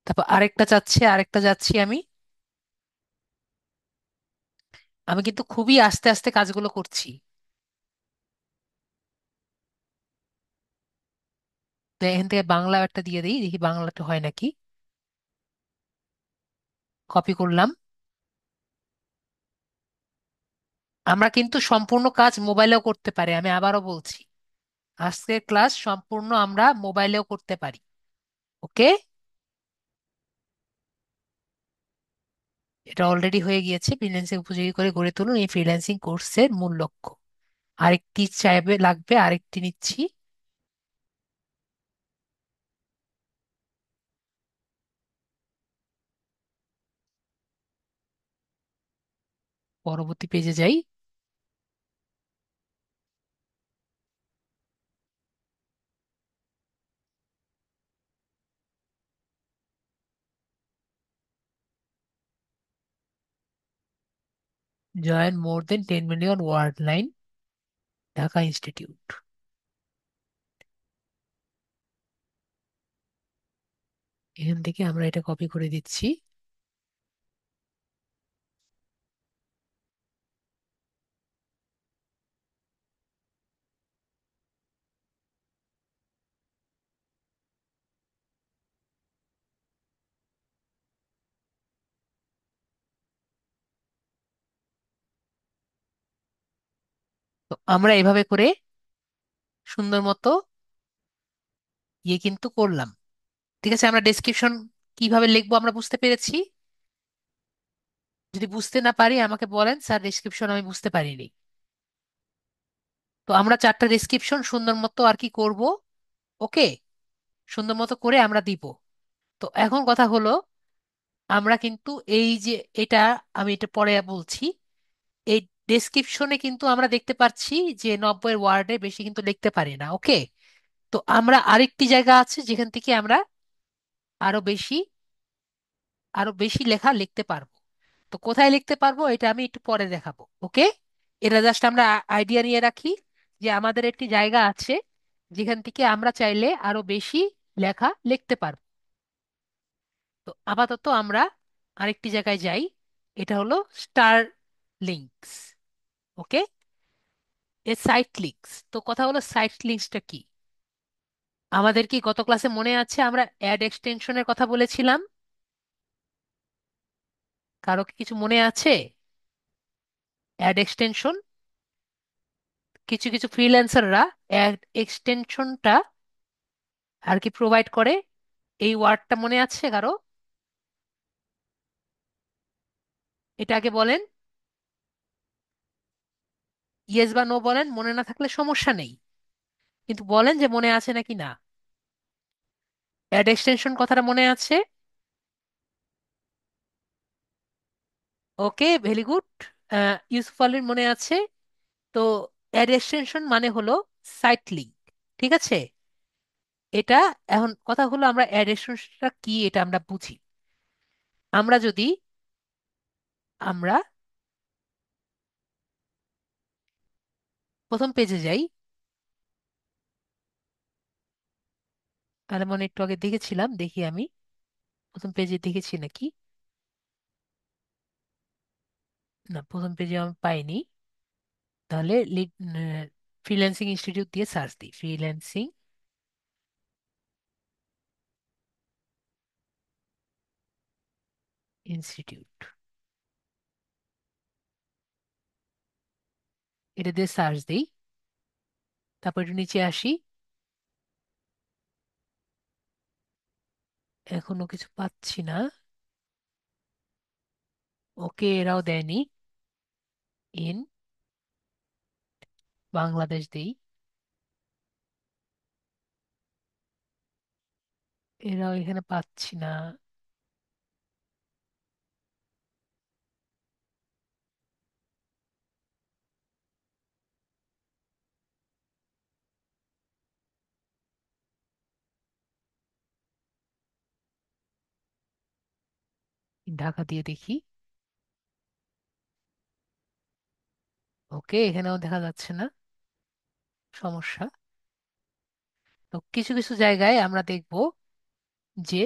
তারপর আরেকটা চাচ্ছে, আরেকটা যাচ্ছি আমি। আমি কিন্তু খুবই আস্তে আস্তে কাজগুলো করছি। তো এখান থেকে বাংলা একটা দিয়ে দিই, দেখি বাংলাটা হয় নাকি। কপি করলাম। আমরা কিন্তু সম্পূর্ণ কাজ মোবাইলেও করতে পারি, আমি আবারও বলছি, আজকের ক্লাস সম্পূর্ণ আমরা মোবাইলেও করতে পারি। ওকে, এটা অলরেডি হয়ে গিয়েছে। ফ্রিল্যান্সিং উপযোগী করে গড়ে তুলুন এই ফ্রিল্যান্সিং কোর্সের মূল লক্ষ্য। আরেকটি চাইবে লাগবে, আরেকটি নিচ্ছি। পরবর্তী পেজে যাই। Join more than 10 million word line, Dhaka institute. এখান থেকে আমরা এটা কপি করে দিচ্ছি। তো আমরা এভাবে করে সুন্দর মতো কিন্তু করলাম। ঠিক আছে, আমরা ডেসক্রিপশন কিভাবে লিখবো আমরা বুঝতে পেরেছি। যদি বুঝতে না পারি আমাকে বলেন, স্যার ডেসক্রিপশন আমি বুঝতে পারিনি। তো আমরা চারটা ডেসক্রিপশন সুন্দর মতো আর কি করব। ওকে, সুন্দর মতো করে আমরা দিব। তো এখন কথা হলো, আমরা কিন্তু এই যে এটা, আমি এটা পরে বলছি, এই ডেসক্রিপশনে কিন্তু আমরা দেখতে পাচ্ছি যে 90-এর ওয়ার্ডে বেশি কিন্তু লিখতে পারি না। ওকে, তো আমরা আরেকটি জায়গা আছে যেখান থেকে আমরা আরো বেশি আরো বেশি লেখা লিখতে পারবো। তো কোথায় লিখতে পারবো এটা আমি একটু পরে দেখাবো। ওকে, এটা জাস্ট আমরা আইডিয়া নিয়ে রাখি যে আমাদের একটি জায়গা আছে যেখান থেকে আমরা চাইলে আরো বেশি লেখা লিখতে পারবো। তো আপাতত আমরা আরেকটি জায়গায় যাই, এটা হলো স্টার লিঙ্কস। ওকে, এ সাইট লিঙ্কস। তো কথা হলো সাইট লিঙ্কসটা কি। আমাদের কি গত ক্লাসে মনে আছে আমরা অ্যাড এক্সটেনশনের কথা বলেছিলাম? কারো কি কিছু মনে আছে? অ্যাড এক্সটেনশন, কিছু কিছু ফ্রিল্যান্সাররা অ্যাড এক্সটেনশনটা আর কি প্রোভাইড করে। এই ওয়ার্ডটা মনে আছে কারো? এটা আগে বলেন, ইয়েস বা নো বলেন, মনে না থাকলে সমস্যা নেই, কিন্তু বলেন যে মনে আছে নাকি না। অ্যাড এক্সটেনশন কথাটা মনে আছে? ওকে, ভেরি গুড। ইউসুফ আলীর মনে আছে। তো অ্যাড এক্সটেনশন মানে হলো সাইট লিঙ্ক। ঠিক আছে, এটা, এখন কথা হলো আমরা অ্যাড এক্সটেনশনটা কি এটা আমরা বুঝি। আমরা যদি আমরা প্রথম পেজে যাই, তাহলে মনে একটু আগে দেখেছিলাম, দেখি আমি প্রথম পেজে দেখেছি নাকি। না, প্রথম পেজে আমি পাইনি। তাহলে ফ্রিল্যান্সিং ইনস্টিটিউট দিয়ে সার্চ দিই, ফ্রিল্যান্সিং ইনস্টিটিউট, এটা দিয়ে সার্চ দিই। তারপর একটু নিচে আসি, এখনো কিছু পাচ্ছি না। ওকে, এরাও দেয়নি। ইন বাংলাদেশ দেই, এরাও এখানে পাচ্ছি না। ঢাকা দিয়ে দেখি। ওকে, এখানেও দেখা যাচ্ছে না, সমস্যা। তো কিছু কিছু জায়গায় আমরা দেখব যে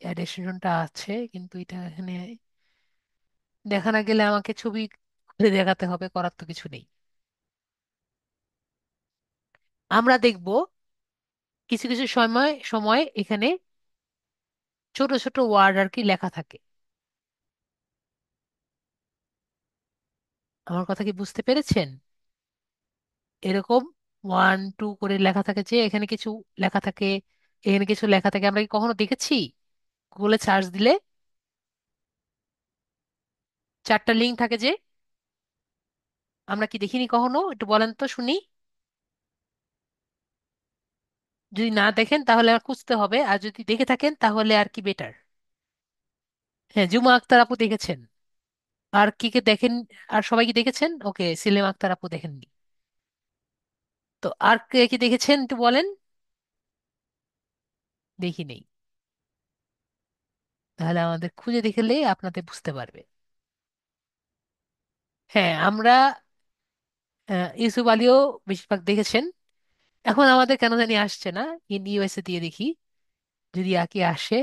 অ্যাডিশনটা আছে, কিন্তু এটা এখানে দেখা না গেলে আমাকে ছবি করে দেখাতে হবে, করার তো কিছু নেই। আমরা দেখব কিছু কিছু সময় সময় এখানে ছোট ছোট ওয়ার্ড আর কি লেখা থাকে। আমার কথা কি বুঝতে পেরেছেন? এরকম 1 2 করে লেখা থাকে, যে এখানে কিছু লেখা থাকে, এখানে কিছু লেখা থাকে, আমরা কি কখনো দেখেছি? গুগলে সার্চ দিলে চারটা লিঙ্ক থাকে যে, আমরা কি দেখিনি কখনো? একটু বলেন তো শুনি। যদি না দেখেন তাহলে আর খুঁজতে হবে, আর যদি দেখে থাকেন তাহলে আর কি বেটার। হ্যাঁ, জুমা আক্তার আপু দেখেছেন। আর কি কে দেখেন? আর সবাই কি দেখেছেন? ওকে, সেলিম আক্তার আপু দেখেননি। তো আর কে কি দেখেছেন একটু বলেন। দেখি নেই। তাহলে আমাদের খুঁজে দেখলে আপনাদের বুঝতে পারবে। হ্যাঁ, আমরা ইউসুফ আলীও বেশিরভাগ দেখেছেন। এখন আমাদের কেন জানি আসছে না, ইন ইউএসএ দিয়ে দেখি যদি আকি আসে।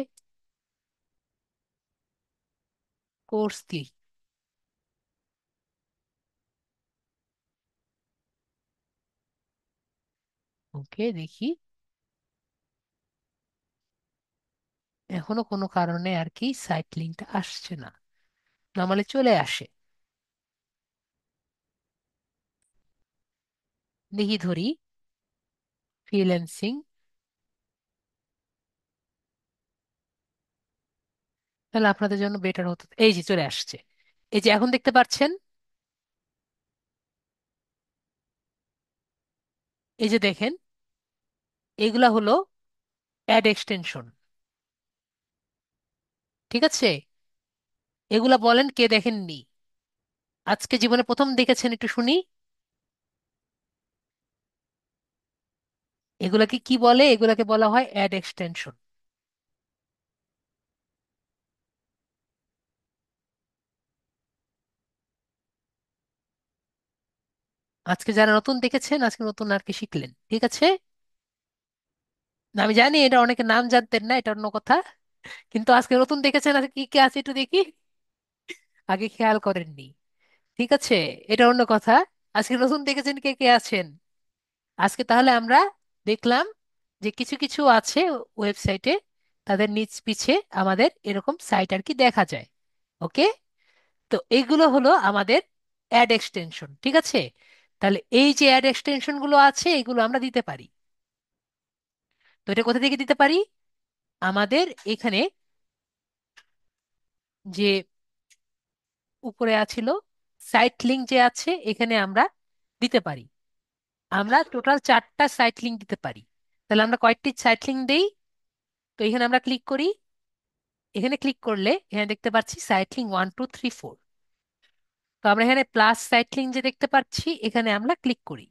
কোর্স দিই। ওকে, দেখি। এখনো কোনো কারণে আর কি সাইট লিঙ্কটা আসছে না, নর্মালি চলে আসে। দেখি ধরি, ফ্রিল্যান্সিং, তাহলে আপনাদের জন্য বেটার হতো। এই যে চলে আসছে, এই যে এখন দেখতে পাচ্ছেন, এই যে দেখেন, এগুলা হলো অ্যাড এক্সটেনশন। ঠিক আছে, এগুলা বলেন কে দেখেননি, আজকে জীবনে প্রথম দেখেছেন, একটু শুনি। এগুলাকে কি বলে? এগুলাকে বলা হয় অ্যাড এক্সটেনশন। আজকে যারা নতুন দেখেছেন, আজকে নতুন আর কি শিখলেন, ঠিক আছে। না, আমি জানি এটা অনেকে নাম জানতেন না, এটা অন্য কথা, কিন্তু আজকে নতুন দেখেছেন, আজকে কি কি আছে একটু দেখি, আগে খেয়াল করেননি। ঠিক আছে, এটা অন্য কথা। আজকে নতুন দেখেছেন কে কে আছেন? আজকে তাহলে আমরা দেখলাম যে কিছু কিছু আছে ওয়েবসাইটে, তাদের নিচ পিছে আমাদের এরকম সাইট আর কি দেখা যায়। ওকে, তো এইগুলো হলো আমাদের অ্যাড এক্সটেনশন, ঠিক আছে। তাহলে এই যে অ্যাড এক্সটেনশন গুলো আছে, এগুলো আমরা দিতে পারি। তো এটা কোথা থেকে দিতে পারি? আমাদের এখানে যে উপরে আছিল সাইট লিঙ্ক যে আছে, এখানে আমরা দিতে পারি। আমরা টোটাল 4টা সাইট লিঙ্ক দিতে পারি। তাহলে আমরা কয়েকটি সাইট লিঙ্ক দেই। তো এখানে আমরা ক্লিক করি, এখানে ক্লিক করলে এখানে দেখতে পাচ্ছি সাইট লিঙ্ক 1 2 3 4। তো আমরা এখানে প্লাস সাইট লিঙ্ক যে দেখতে পাচ্ছি, এখানে আমরা ক্লিক করি।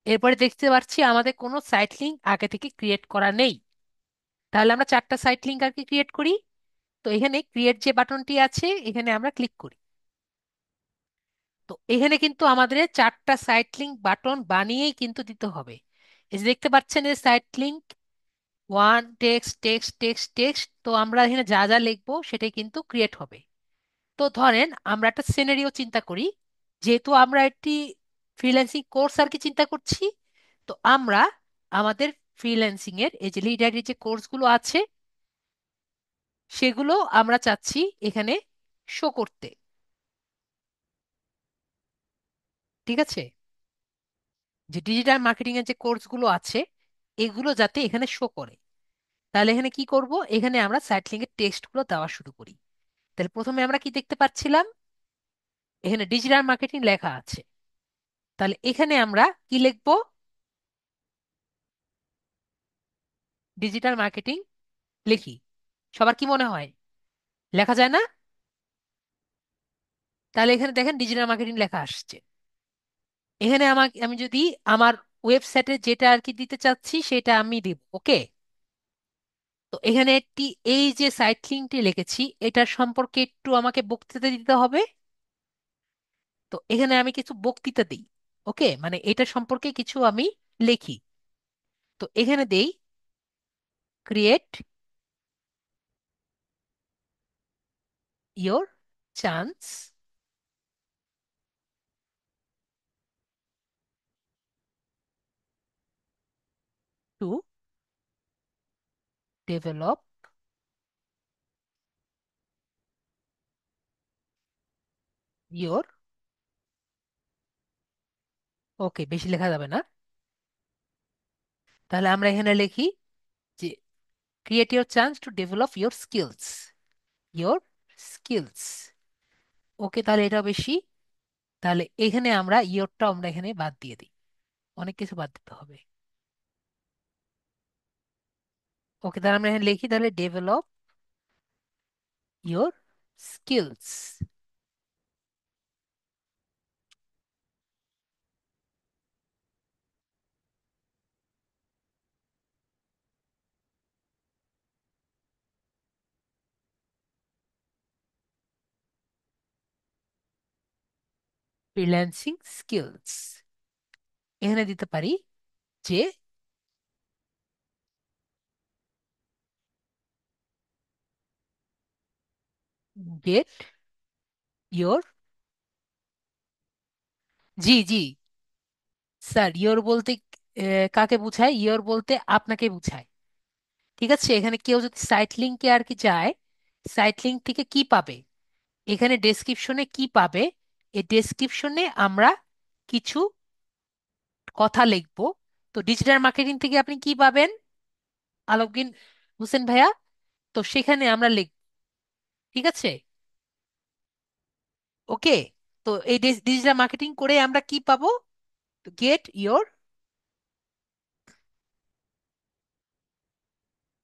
এরপরে দেখতে পাচ্ছি আমাদের কোনো সাইট লিঙ্ক আগে থেকে ক্রিয়েট করা নেই। তাহলে আমরা 4টা সাইট লিঙ্ক আর কি ক্রিয়েট করি। তো এখানে ক্রিয়েট যে বাটনটি আছে, এখানে আমরা ক্লিক করি। তো এখানে কিন্তু আমাদের 4টা সাইট লিঙ্ক বাটন বানিয়েই কিন্তু দিতে হবে। এই যে দেখতে পাচ্ছেন এই site link one, text text text text, তো আমরা এখানে যা যা লিখবো সেটাই কিন্তু ক্রিয়েট হবে। তো ধরেন আমরা একটা সিনারিও চিন্তা করি, যেহেতু আমরা একটি ফ্রিল্যান্সিং কোর্স আর কি চিন্তা করছি। তো আমরা আমাদের ফ্রিল্যান্সিং এর এই যে লিডারের যে কোর্সগুলো আছে, সেগুলো আমরা চাচ্ছি এখানে শো করতে। ঠিক আছে, যে ডিজিটাল মার্কেটিং এর যে কোর্সগুলো আছে, এগুলো যাতে এখানে শো করে। তাহলে এখানে কি করব, এখানে আমরা সাইট লিঙ্কের টেক্সটগুলো দেওয়া শুরু করি। তাহলে প্রথমে আমরা কি দেখতে পাচ্ছিলাম, এখানে ডিজিটাল মার্কেটিং লেখা আছে। তাহলে এখানে আমরা কি লিখবো? ডিজিটাল মার্কেটিং লিখি। সবার কি মনে হয়, লেখা যায় না? তাহলে এখানে দেখেন ডিজিটাল মার্কেটিং লেখা আসছে। এখানে আমি যদি আমার ওয়েবসাইটে যেটা আর কি দিতে চাচ্ছি সেটা আমি দিব। ওকে, তো এখানে একটি, এই যে সাইট লিঙ্কটি লিখেছি এটার সম্পর্কে একটু আমাকে বক্তৃতা দিতে হবে। তো এখানে আমি কিছু বক্তৃতা দিই। ওকে, মানে এটা সম্পর্কে কিছু আমি লিখি। তো এখানে দেই create your chance to develop your, okay বেশি লেখা যাবে না। তাহলে আমরা এখানে লিখি যে create your chance to develop your skills. Okay, তাহলে এটা বেশি। তাহলে এখানে আমরা ইয়োরটা আমরা এখানে বাদ দিয়ে দিই, অনেক কিছু বাদ দিতে হবে। ওকে, তাহলে আমরা এখানে লিখি তাহলে develop your skills. Freelancing skills এখানে দিতে পারি যে get your, G G sir, your বলতে কাকে বোঝায়? ইয়োর বলতে আপনাকে বোঝায়। ঠিক আছে, এখানে কেউ যদি সাইট লিঙ্কে আর কি যায়, সাইট লিঙ্ক থেকে কি পাবে, এখানে ডেসক্রিপশনে কি পাবে, এই ডেসক্রিপশনে আমরা কিছু কথা লিখবো। তো ডিজিটাল মার্কেটিং থেকে আপনি কি পাবেন আলমগীর হোসেন ভাইয়া? তো সেখানে আমরা লিখব, ঠিক আছে? ওকে। তো এই ডিজিটাল মার্কেটিং করে আমরা কি পাবো? Get your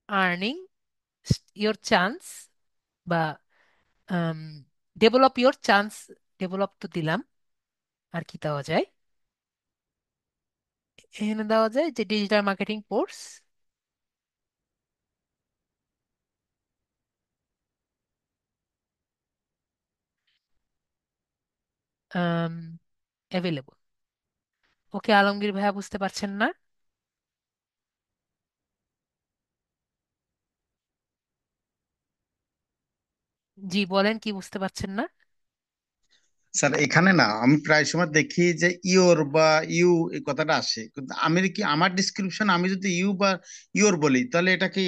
earning, your chance, বা ডেভেলপ ইয়োর চান্স। ডেভেলপ তো দিলাম, আর কি দেওয়া যায়? এখানে দেওয়া যায় যে ডিজিটাল মার্কেটিং কোর্স অ্যাভেলেবল। ওকে আলমগীর ভাইয়া, বুঝতে পারছেন না? জি বলেন, কি বুঝতে পারছেন না? স্যার এখানে না আমি প্রায় সময় দেখি যে ইওর বা ইউ এই কথাটা আসে, কিন্তু আমি কি আমার ডিসক্রিপশন আমি যদি ইউ বা ইওর বলি তাহলে এটা কি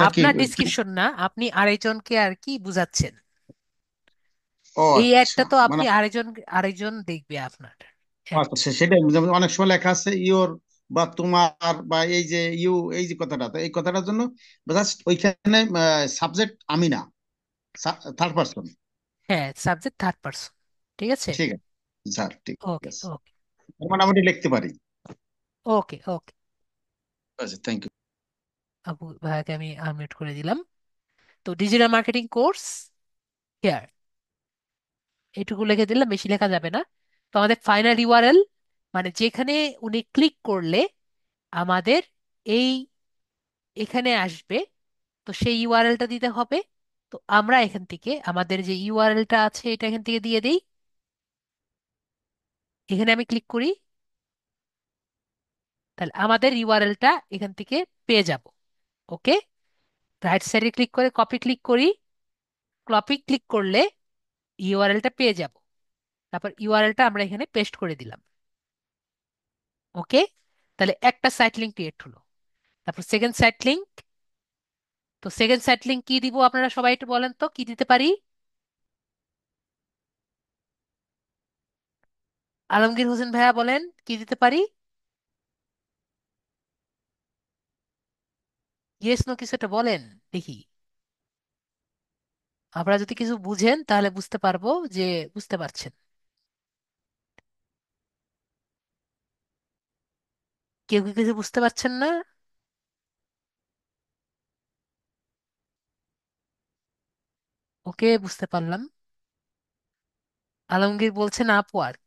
আপনার ডিসক্রিপশন না, আপনি আরেকজনকে আর কি বুঝাচ্ছেন। ও এই আচ্ছা, একটা তো আপনি মানে আরেকজন, আরেকজন দেখবে আপনার অ্যাড। আচ্ছা সেটাই যেমন অনেক সময় লেখা আছে ইওর বা তোমার বা এই যে ইউ, এই যে কথাটা, তো এই কথাটার জন্য জাস্ট ওইখানে সাবজেক্ট আমি না, থার্ড পার্সন। হ্যাঁ, সাবজেক্ট থার্ড পারসন। ঠিক আছে। ঠিক আছে স্যার, ঠিক ওকে আছে, ওকে মোটামুটি লিখতে পারি। ওকে ওকে। আচ্ছা, থ্যাংক ইউ। আপু ভাইয়াকে আমি আনমিউট করে দিলাম। তো ডিজিটাল মার্কেটিং কোর্স হেয়ার, এটুকু লিখে দিলাম, বেশি লেখা যাবে না। তো আমাদের ফাইনাল ইউআরএল, মানে যেখানে উনি ক্লিক করলে আমাদের এই এখানে আসবে, তো সেই ইউআরএলটা দিতে হবে। তো আমরা এখান থেকে আমাদের যে ইউআরএলটা আছে এটা এখান থেকে দিয়ে দিই। এখানে আমি ক্লিক করি, তাহলে আমাদের ইউআরএলটা এখান থেকে পেয়ে যাব। ওকে। রাইট সাইডে ক্লিক করে কপি ক্লিক করি। কপি ক্লিক করলে ইউআরএলটা পেয়ে যাব। তারপর ইউআরএলটা আমরা এখানে পেস্ট করে দিলাম। ওকে। তাহলে একটা সাইট লিঙ্ক ক্রিয়েট হলো। তারপর সেকেন্ড সাইট লিঙ্ক। তো সেকেন্ড সাইট লিঙ্ক কি দিব আপনারা সবাই একটু বলেন তো, কি দিতে পারি? আলমগীর হোসেন ভাইয়া বলেন, কি দিতে পারি? ইয়েস নো কিছু একটা বলেন, দেখি। আপনারা যদি কিছু বুঝেন তাহলে বুঝতে পারবো যে বুঝতে পারছেন। কেউ কি কিছু বুঝতে পারছেন না? ওকে, বুঝতে পারলাম। আলমগীর বলছেন আপওয়ার্ক।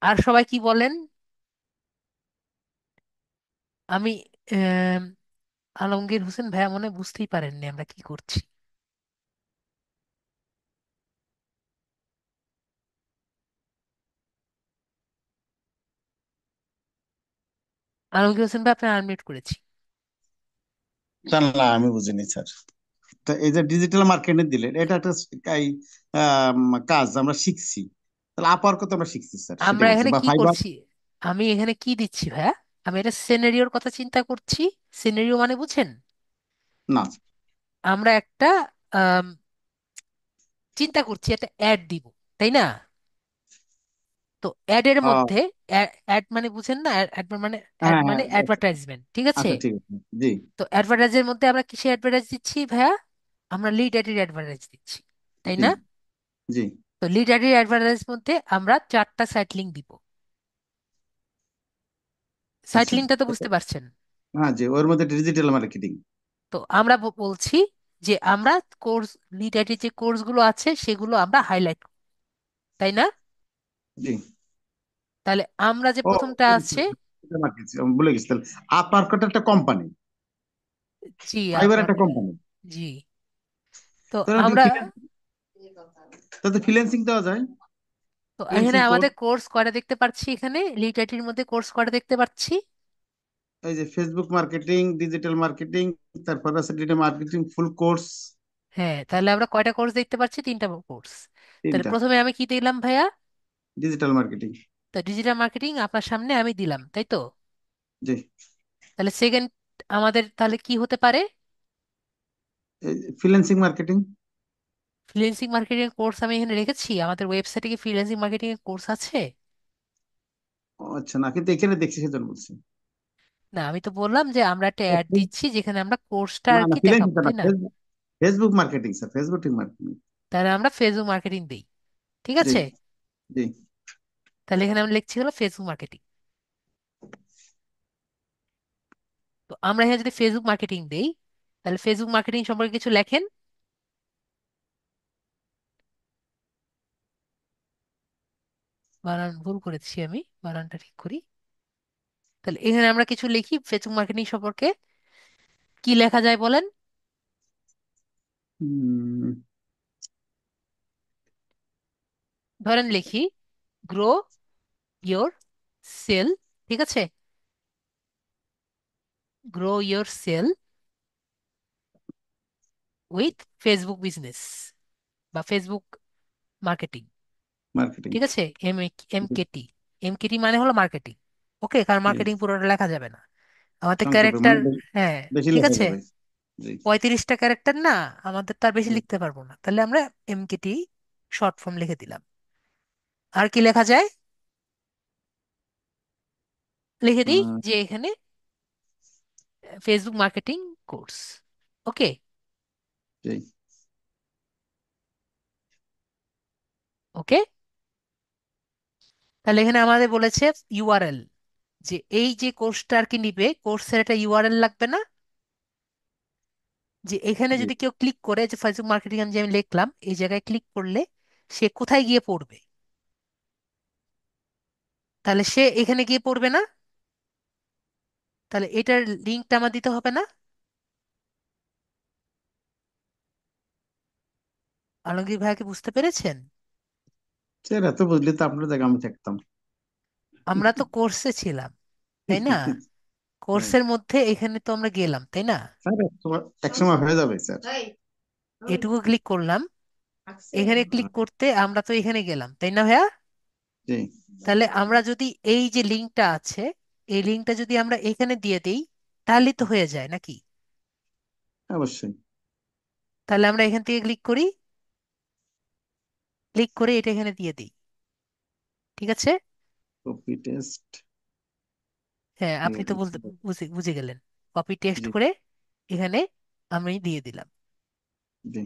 আর সবাই কি বলেন? আমি আম, আলমগীর হোসেন ভাইয়া মনে হয় বুঝতেই পারেননি আমরা কি করছি। আলমগীর হোসেন ভাই আপনার আনমিউট করেছি। স্যার না আমি বুঝিনি স্যার। তো এই যে ডিজিটাল মার্কেটিং দিলেন এটা একটা এই, কাজ আমরা শিখছি, তাহলে আপার কথা আমরা শিখছি স্যার, আমরা সেটাই বলছি, এখানে বা কি ফাইবার। করছি? আমি এখানে কি দিচ্ছি ভাইয়া? আমি এটা সিনারিওর কথা চিন্তা করছি। সিনারিও মানে বুঝেন? না। আমরা একটা আম, চিন্তা করছি একটা অ্যাড দিব, তাই না? তো অ্যাডের আহ, মধ্যে, অ্যাড মানে বুঝেন না? অ্যাড মানে, অ্যাড হ্যাঁ মানে হ্যাঁ, অ্যাডভার্টাইজমেন্ট, ঠিক আছে? আচ্ছা ঠিক আছে জি। তো অ্যাডভার্টাইজের মধ্যে আমরা কিসে অ্যাডভার্টাইজ দিচ্ছি ভাইয়া? আমরা লিড অ্যাডের অ্যাডভার্টাইজ দিচ্ছি, তাই জি না? জি। তো লিড অ্যাডের অ্যাডভার্টাইজ মধ্যে আমরা চারটা সাইট লিঙ্ক দিব। সাইট আচ্ছা, লিঙ্কটা তো বুঝতে পারছেন? হ্যাঁ জি, ওর মধ্যে ডিজিটাল মার্কেটিং। তো আমরা বলছি যে আমরা কোর্স, লিড অ্যাডের যে কোর্সগুলো আছে সেগুলো আমরা হাইলাইট, তাই না? জি। তাহলে আমরা যে ও প্রথমটা আছে। digital marketing, আমি ভুলে গেছি তাহলে। আপমার্কেট একটা কোম্পানি, জি, আপ ফাইবার একটা মার্কেট। কোম্পানি। জি। তো তাহলে আমরা, তাতে ফ্রিল্যান্সিং দেওয়া যায়, তো এখানে ফ্রিল্যান্সিং কোড। আমাদের কোর্স কয়টা দেখতে পাচ্ছি? এখানে লিড অ্যাডের মধ্যে কোর্স কয়টা দেখতে পাচ্ছি? এই যে ফেসবুক মার্কেটিং, ডিজিটাল মার্কেটিং, তারপর আছে ডিজিটাল মার্কেটিং ফুল কোর্স। হ্যাঁ, তাহলে আমরা কয়টা কোর্স দেখতে পাচ্ছি? তিনটা কোর্স। তাহলে তিনটা। প্রথমে আমি কি দিলাম ভাইয়া? Digital marketing. তো ডিজিটাল মার্কেটিং আপনার সামনে আমি দিলাম, তাই তো? জি। তাহলে সেকেন্ড আমাদের তাহলে কি হতে পারে? Freelancing marketing. ফ্রিল্যান্সিং মার্কেটিং এর কোর্স আমি এখানে রেখেছি। আমাদের ওয়েবসাইটে কি ফ্রিল্যান্সিং মার্কেটিং এর কোর্স আছে? আচ্ছা, না কিন্তু এখানে দেখছি সেজন্য বলছি। না, আমি তো বললাম যে আমরা একটা অ্যাড দিচ্ছি যেখানে আমরা কোর্সটা না আর না, কি দেখাবো, ফ্রিল্যান্সার না, তাই না? Facebook, Facebook marketing sir, Facebook marketing. তাহলে আমরা ফেসবুক মার্কেটিং দিই, ঠিক জি আছে? জি। তাহলে এখানে আমরা লিখছি হলো ফেসবুক মার্কেটিং। তো আমরা এখানে যদি ফেসবুক মার্কেটিং দেই, তাহলে ফেসবুক মার্কেটিং সম্পর্কে কিছু লেখেন। বানান ভুল করেছি, আমি বানানটা ঠিক করি। তাহলে এখানে আমরা কিছু লিখি ফেসবুক মার্কেটিং সম্পর্কে। কি লেখা যায় বলেন? হুম, ধরেন লিখি গ্রো ইয়োর সেল, ঠিক আছে? Grow your sale with Facebook business বা ফেসবুক মার্কেটিং, মার্কেটিং। ঠিক আছে? এমকেটি। এমকেটি মানে হলো মার্কেটিং। ওকে, কারণ জি, মার্কেটিং পুরোটা লেখা যাবে না, আমাদের সংক্ষেপে ক্যারেক্টার। মানে হ্যাঁ, বেশি ঠিক লেখা আছে। যাবে। জি 35টা ক্যারেক্টার না, আমাদের তার বেশি জি। লিখতে পারবো না, তাহলে আমরা এমকেটি শর্ট ফর্ম লিখে দিলাম। আর কি লেখা যায়? লিখে দিই আহ, যে এখানে ফেসবুক মার্কেটিং কোর্স। ওকে। জি ওকে, তাহলে এখানে আমাদের বলেছে ইউআরএল, যে এই যে কোর্সটা আর কি নিবে, কোর্সের একটা ইউআরএল লাগবে না? যে এখানে জি। যদি কেউ ক্লিক করে, যে ফেসবুক মার্কেটিং যে আমি লিখলাম এই জায়গায় ক্লিক করলে সে কোথায় গিয়ে পড়বে? তাহলে সে এখানে গিয়ে পড়বে না, তাহলে এটার লিঙ্কটা আমার দিতে হবে না? আলমগীর ভাইকে বুঝতে পেরেছেন? স্যার এত বুঝলি তো আপনার জায়গায় আমি থাকতাম। আমরা তো কোর্সে ছিলাম, তাই না? হ্যাঁ কোর্সের মধ্যে এখানে তো আমরা গেলাম, তাই না? স্যার, এক সময় হয়ে যাবে স্যার। এটুকু ক্লিক করলাম, এখানে ক্লিক করতে আমরা তো এখানে গেলাম, তাই না ভাইয়া? জি তাহলে আমরা যদি এই যে লিঙ্কটা আছে, এই লিঙ্কটা যদি আমরা এখানে দিয়ে দিই, তাহলে তো হয়ে যায় নাকি? অবশ্যই। তাহলে আমরা এখান থেকে ক্লিক করি, ক্লিক করে এটা এখানে দিয়ে দিই, ঠিক আছে? Copy test. হ্যাঁ, আপনি তো বলতে বুঝে বুঝে গেলেন। কপি টেস্ট জি করে এখানে আমি দিয়ে দিলাম। জি।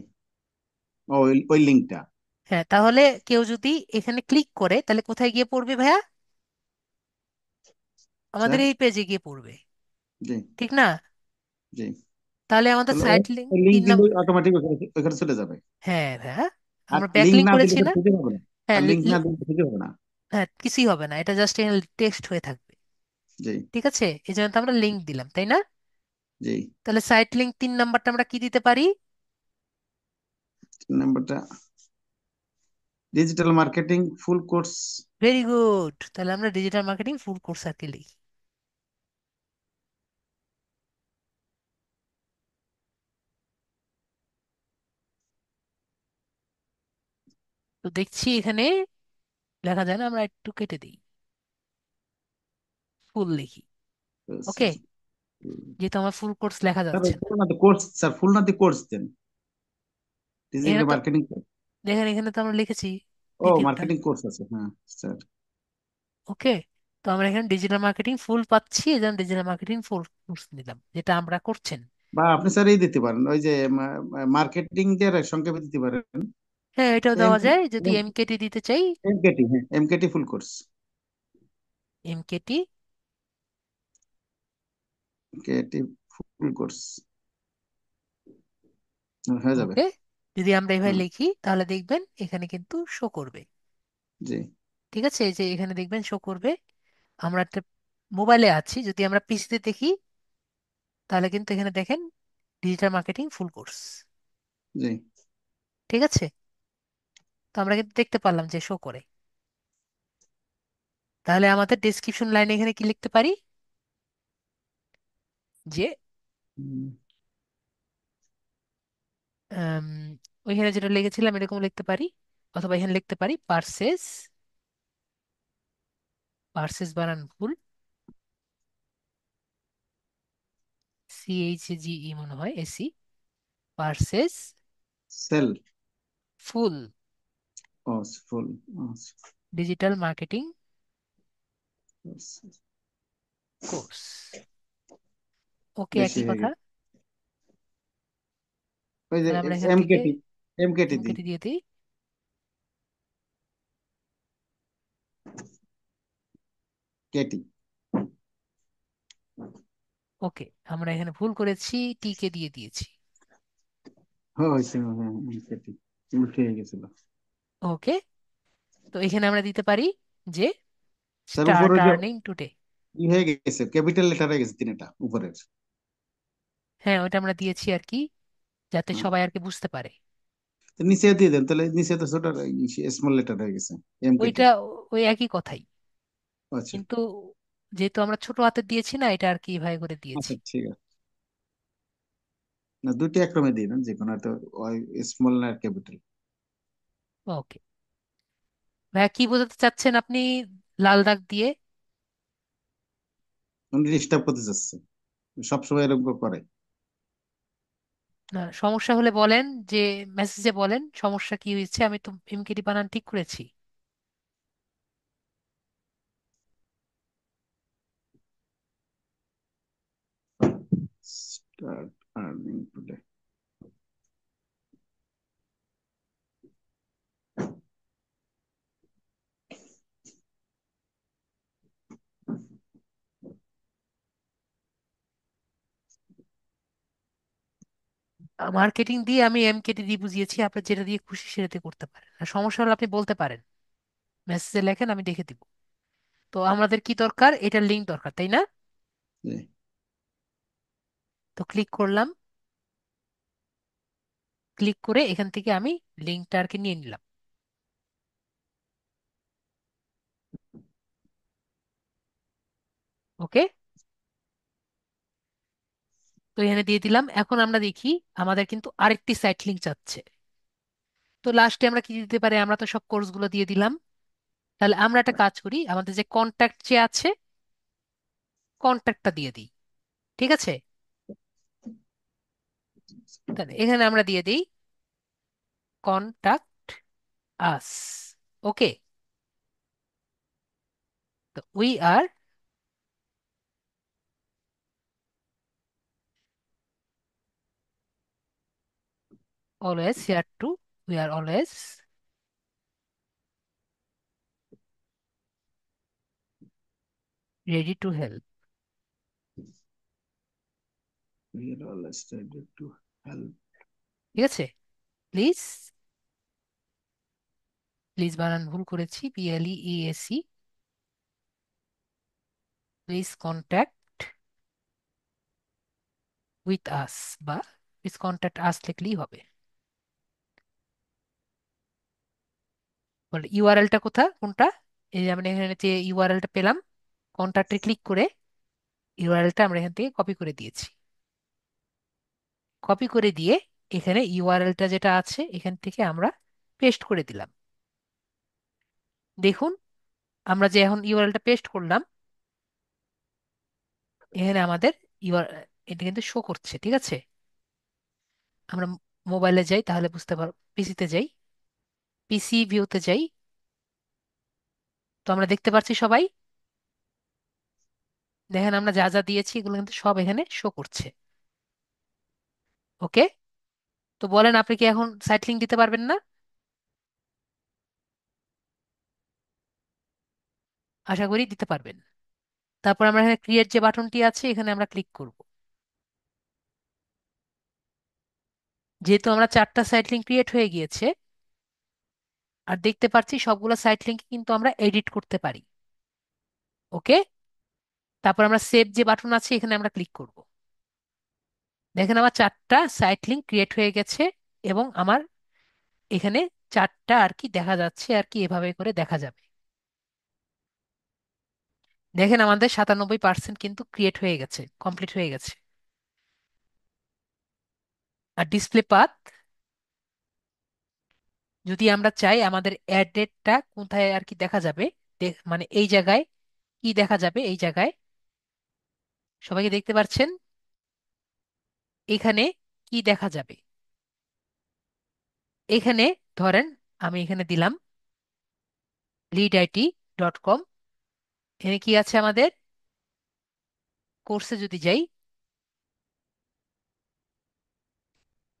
ও, ওই লিঙ্কটা। হ্যাঁ, তাহলে কেউ যদি এখানে ক্লিক করে তাহলে কোথায় গিয়ে পড়বে ভাইয়া? আমাদের স্যার। এই পেজে গিয়ে পড়বে, জি ঠিক না? জি। তাহলে আমাদের তাহলে সাইট লিঙ্ক ওই লিঙ্ক তিন দিলে নম্বর। অটোমেটিক ওখানে চলে যাবে। হ্যাঁ ভাইয়া, আর আমরা লিঙ্ক ব্যাকলিঙ্ক না দিলে করেছি ওখানে না? খুঁজে পাবে না। হ্যাঁ আর লিঙ্ক না দিলে খুঁজে পাবে না। হ্যাঁ, কিছুই হবে না, এটা জাস্ট এখানে টেক্সট হয়ে থাকবে, জি ঠিক আছে? এই জন্য তো আমরা লিঙ্ক দিলাম, তাই না? জি। তাহলে সাইট লিঙ্ক 3 নাম্বারটা আমরা কি দিতে পারি? নাম্বারটা digital marketing full course. Very good, তাহলে আমরা ডিজিটাল মার্কেটিং ফুল কোর্স আর কি লিখি। তো দেখছি এখানে লেখা যায় না, আমরা একটু কেটে দিই, ফুল লিখি। ওকে, যেহেতু আমার ফুল কোর্স লেখা স্যার যাচ্ছে না। ফুল না তো কোর্স, স্যার ফুল না তো কোর্স দেন, এখানে ডিজিটাল তো মার্কেটিং। দেখেন, এখানে তো আমরা লিখেছি ও, দ্বিতীয়টা। মার্কেটিং কোর্স আছে, হ্যাঁ স্যার। ওকে, তো আমরা এখানে ডিজিটাল মার্কেটিং ফুল পাচ্ছি, এই জন্য ডিজিটাল মার্কেটিং ফুল কোর্স নিলাম, যেটা আমরা করছেন। বা আপনি স্যার এই দিতে পারেন, ওই যে মার্কেটিং এর সংক্ষেপে দিতে পারেন। হ্যাঁ, এটাও এম দেওয়া যায় যদি এমকেটি দিতে চাই। এমকেটি, হ্যাঁ MKT full course. MKT. MKT full course হয়ে যাবে। ওকে, যদি আমরা এভাবে হুম। লিখি তাহলে দেখবেন এখানে কিন্তু শো করবে, জি ঠিক আছে? এই যে এখানে দেখবেন শো করবে। আমরা একটা মোবাইলে আছি, যদি আমরা পিসিতে দেখি তাহলে কিন্তু এখানে দেখেন ডিজিটাল মার্কেটিং ফুল কোর্স, জি। ঠিক আছে? তো আমরা কিন্তু দেখতে পারলাম যে শো করে। তাহলে আমাদের ডেসক্রিপশন লাইনে এখানে কি লিখতে পারি? যে হুম, আম, ওইখানে যেটা লিখেছিলাম এরকম লিখতে পারি, অথবা এখানে লিখতে পারি পার্সেস। পার্সেস বানান ভুল, CHGE মনে হয়, এসি। Purchase sell. ফুল ও ফুল। Digital marketing course. ওকে, বেশি একই হয়ে কথা। গেছে। ওই যে তাহলে আমরা এখান থেকে এমকেটি, এমকেটি দিই। এমকেটি দিয়ে দিই। কেটি। ওকে, আমরা এখানে ভুল করেছি, টি কে দিয়ে দিয়েছি। হ্যাঁ হয়েছে, হ্যাঁ এমকেটি উল্টে হয়ে গেছিল। ওকে, তো এখানে আমরা দিতে পারি যে স্যার স্টার্ট উপরে যে আর্নিং টুডে। ই হয়ে গেছে, ক্যাপিটাল লেটার হয়ে গেছে তিনটা উপরের। হ্যাঁ, ওটা আমরা দিয়েছি আর কি, যাতে হ্যাঁ, সবাই আর কি বুঝতে পারে। তো নিচে দিয়ে দেন তাহলে, নিচে তো ছোট স্মল লেটার হয়ে গেছে এমকেটি। ওইটা ওই একই কথাই, আচ্ছা কিন্তু যেহেতু আমরা ছোট হাতের দিয়েছি না, এটা আর কি ভাই করে দিয়েছি। আচ্ছা ঠিক আছে। না দুইটা একরকমে দিই না, যে কোনো একটা স্মল না ক্যাপিটাল। ওকে ভাইয়া, কি বোঝাতে চাচ্ছেন আপনি লাল দাগ দিয়ে? উনি ডিস্টার্ব করতে চাচ্ছে, সবসময় এরকম করে। না, সমস্যা হলে বলেন, যে মেসেজে বলেন সমস্যা কি হয়েছে, আমি তো এমকেডি বানান ঠিক করেছি। Start earning today. মার্কেটিং দিয়ে আমি এমকেডি দিয়ে বুঝিয়েছি, আপনার যেটা দিয়ে খুশি সেটাতে করতে পারেন, আর সমস্যা হলে আপনি বলতে পারেন, মেসেজে লেখেন, আমি দেখে দিব। তো আমাদের কি দরকার, এটার লিঙ্ক দরকার, তাই না? তো ক্লিক করলাম, ক্লিক করে এখান থেকে আমি লিঙ্কটা আর কি নিয়ে নিলাম। ওকে, তো এখানে দিয়ে দিলাম। এখন আমরা দেখি, আমাদের কিন্তু আরেকটি সাইট লিঙ্ক চাচ্ছে। তো লাস্টে আমরা কি দিতে পারি, আমরা তো সব কোর্সগুলো দিয়ে দিলাম। তাহলে আমরা একটা কাজ করি, আমাদের যে কন্ট্যাক্ট যে আছে, কন্ট্যাক্টটা দিয়ে দিই। ঠিক আছে, তাহলে এখানে আমরা দিয়ে দিই কন্ট্যাক্ট আস। ওকে, তো we are always here to, we are always ready to help. We are all excited to help. ঠিক আছে, প্লিজ, প্লিজ বানান ভুল করেছি, PLEASE, please contact with us, বা প্লিজ কন্ট্যাক্ট আস লিখলেই হবে। বলে ইউআরএলটা কোনটা? এই যে আমরা এখানে যে ইউআরএলটা পেলাম, কন্ট্যাক্টে ক্লিক করে ইউআরএলটা আমরা এখান থেকে কপি করে দিয়েছি। কপি করে দিয়ে এখানে ইউআরএলটা যেটা আছে এখান থেকে আমরা পেস্ট করে দিলাম। দেখুন, আমরা যে এখন ইউআরএলটা পেস্ট করলাম, এখানে আমাদের ইউআর এটা কিন্তু শো করছে। ঠিক আছে, আমরা মোবাইলে যাই, তাহলে বুঝতে পারব, পিসিতে যাই, পিসি ভিউতে যাই, তো আমরা দেখতে পাচ্ছি সবাই। দেখেন আমরা যা যা দিয়েছি এগুলো কিন্তু সব এখানে শো করছে। ওকে, তো বলেন, আপনি কি এখন সাইট লিংক দিতে পারবেন না? আশা করি দিতে পারবেন। তারপর আমরা এখানে ক্রিয়েট যে বাটনটি আছে, এখানে আমরা ক্লিক করব। যেহেতু আমরা 4টা সাইট লিংক ক্রিয়েট হয়ে গিয়েছে, আর দেখতে পাচ্ছি সবগুলো সাইট লিংক কিন্তু আমরা এডিট করতে পারি। ওকে, তারপর আমরা সেভ যে বাটন আছে এখানে আমরা ক্লিক করব। দেখেন আমার 4টা সাইট লিংক ক্রিয়েট হয়ে গেছে, এবং আমার এখানে 4টা আর কি দেখা যাচ্ছে, আর কি এভাবে করে দেখা যাবে। দেখেন আমাদের 97% কিন্তু ক্রিয়েট হয়ে গেছে, কমপ্লিট হয়ে গেছে। আর ডিসপ্লে পাথ, যদি আমরা চাই আমাদের অ্যাডেডটা কোথায় আর কি দেখা যাবে, মানে এই জায়গায় কি দেখা যাবে, এই জায়গায় সবাইকে দেখতে পাচ্ছেন, এখানে কি দেখা যাবে, এখানে ধরেন আমি এখানে দিলাম leadit.com, এখানে কি আছে আমাদের? কোর্সে যদি যাই,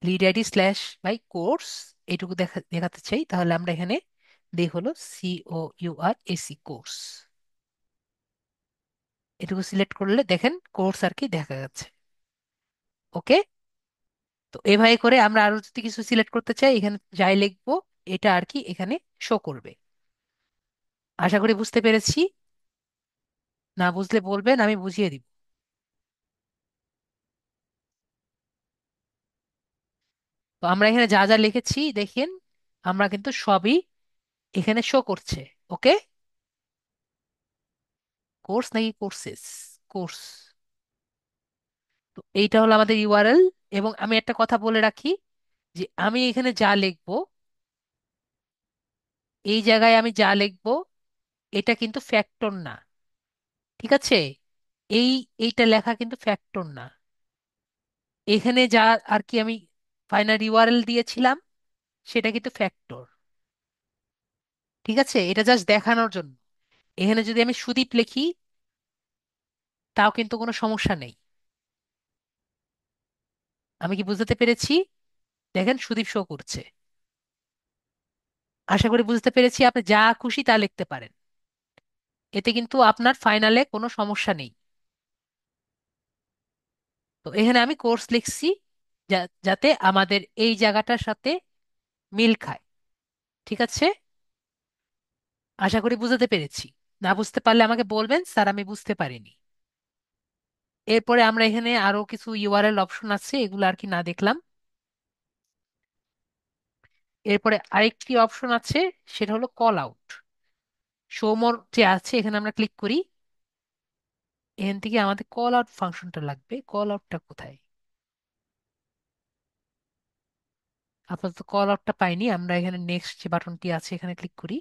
lead ID slash buy course, এইটুকু দেখাতে চাই, তাহলে আমরা এখানে দিই হলো COURSE কোর্স। এটুকু সিলেক্ট করলে দেখেন কোর্স আর কি দেখা যাচ্ছে। ওকে। তো এভাবে করে আমরা আরো যদি কিছু সিলেক্ট করতে চাই, এখানে যাই লিখবো এটা আর কি এখানে শো করবে। আশা করি বুঝতে পেরেছি। না বুঝলে বলবেন, আমি বুঝিয়ে দিব। তো আমরা এখানে যা যা লিখেছি দেখেন, আমরা কিন্তু সবই এখানে শো করছে। ওকে। কোর্স নাকি কোর্সেস? কোর্স। তো এইটা হলো আমাদের ইউআরএল। এবং আমি একটা কথা বলে রাখি, যে আমি এখানে যা লিখবো, এই জায়গায় আমি যা লিখবো, এটা কিন্তু ফ্যাক্টর না। ঠিক আছে? এই এইটা লেখা কিন্তু ফ্যাক্টর না। এখানে যা আর কি আমি ফাইনাল ইউআরএল দিয়েছিলাম, সেটা কিন্তু ফ্যাক্টর। ঠিক আছে? এটা জাস্ট দেখানোর জন্য। এখানে যদি আমি সুদীপ লিখি, তাও কিন্তু কোনো সমস্যা নেই। আমি কি বুঝতে পেরেছি? দেখেন সুদীপ শো করছে। আশা করি বুঝতে পেরেছি। আপনি যা খুশি তা লিখতে পারেন, এতে কিন্তু আপনার ফাইনালে কোনো সমস্যা নেই। তো এখানে আমি কোর্স লিখছি, যাতে আমাদের এই জায়গাটার সাথে মিল খায়। ঠিক আছে? আশা করি বুঝতে পেরেছি। না বুঝতে পারলে আমাকে বলবেন, স্যার আমি বুঝতে পারিনি। এরপরে আমরা এখানে আরো কিছু ইউআরএল অপশন আছে, এগুলো আর কি না দেখলাম। এরপরে আরেকটি অপশন আছে, সেটা হলো কল আউট। শো মোর যে আছে, এখানে আমরা ক্লিক করি। এখান থেকে আমাদের কল আউট ফাংশনটা লাগবে। কল আউটটা কোথায়? আপাতত কল আউটটা পাইনি। আমরা এখানে নেক্সট যে বাটনটি আছে, এখানে ক্লিক করি।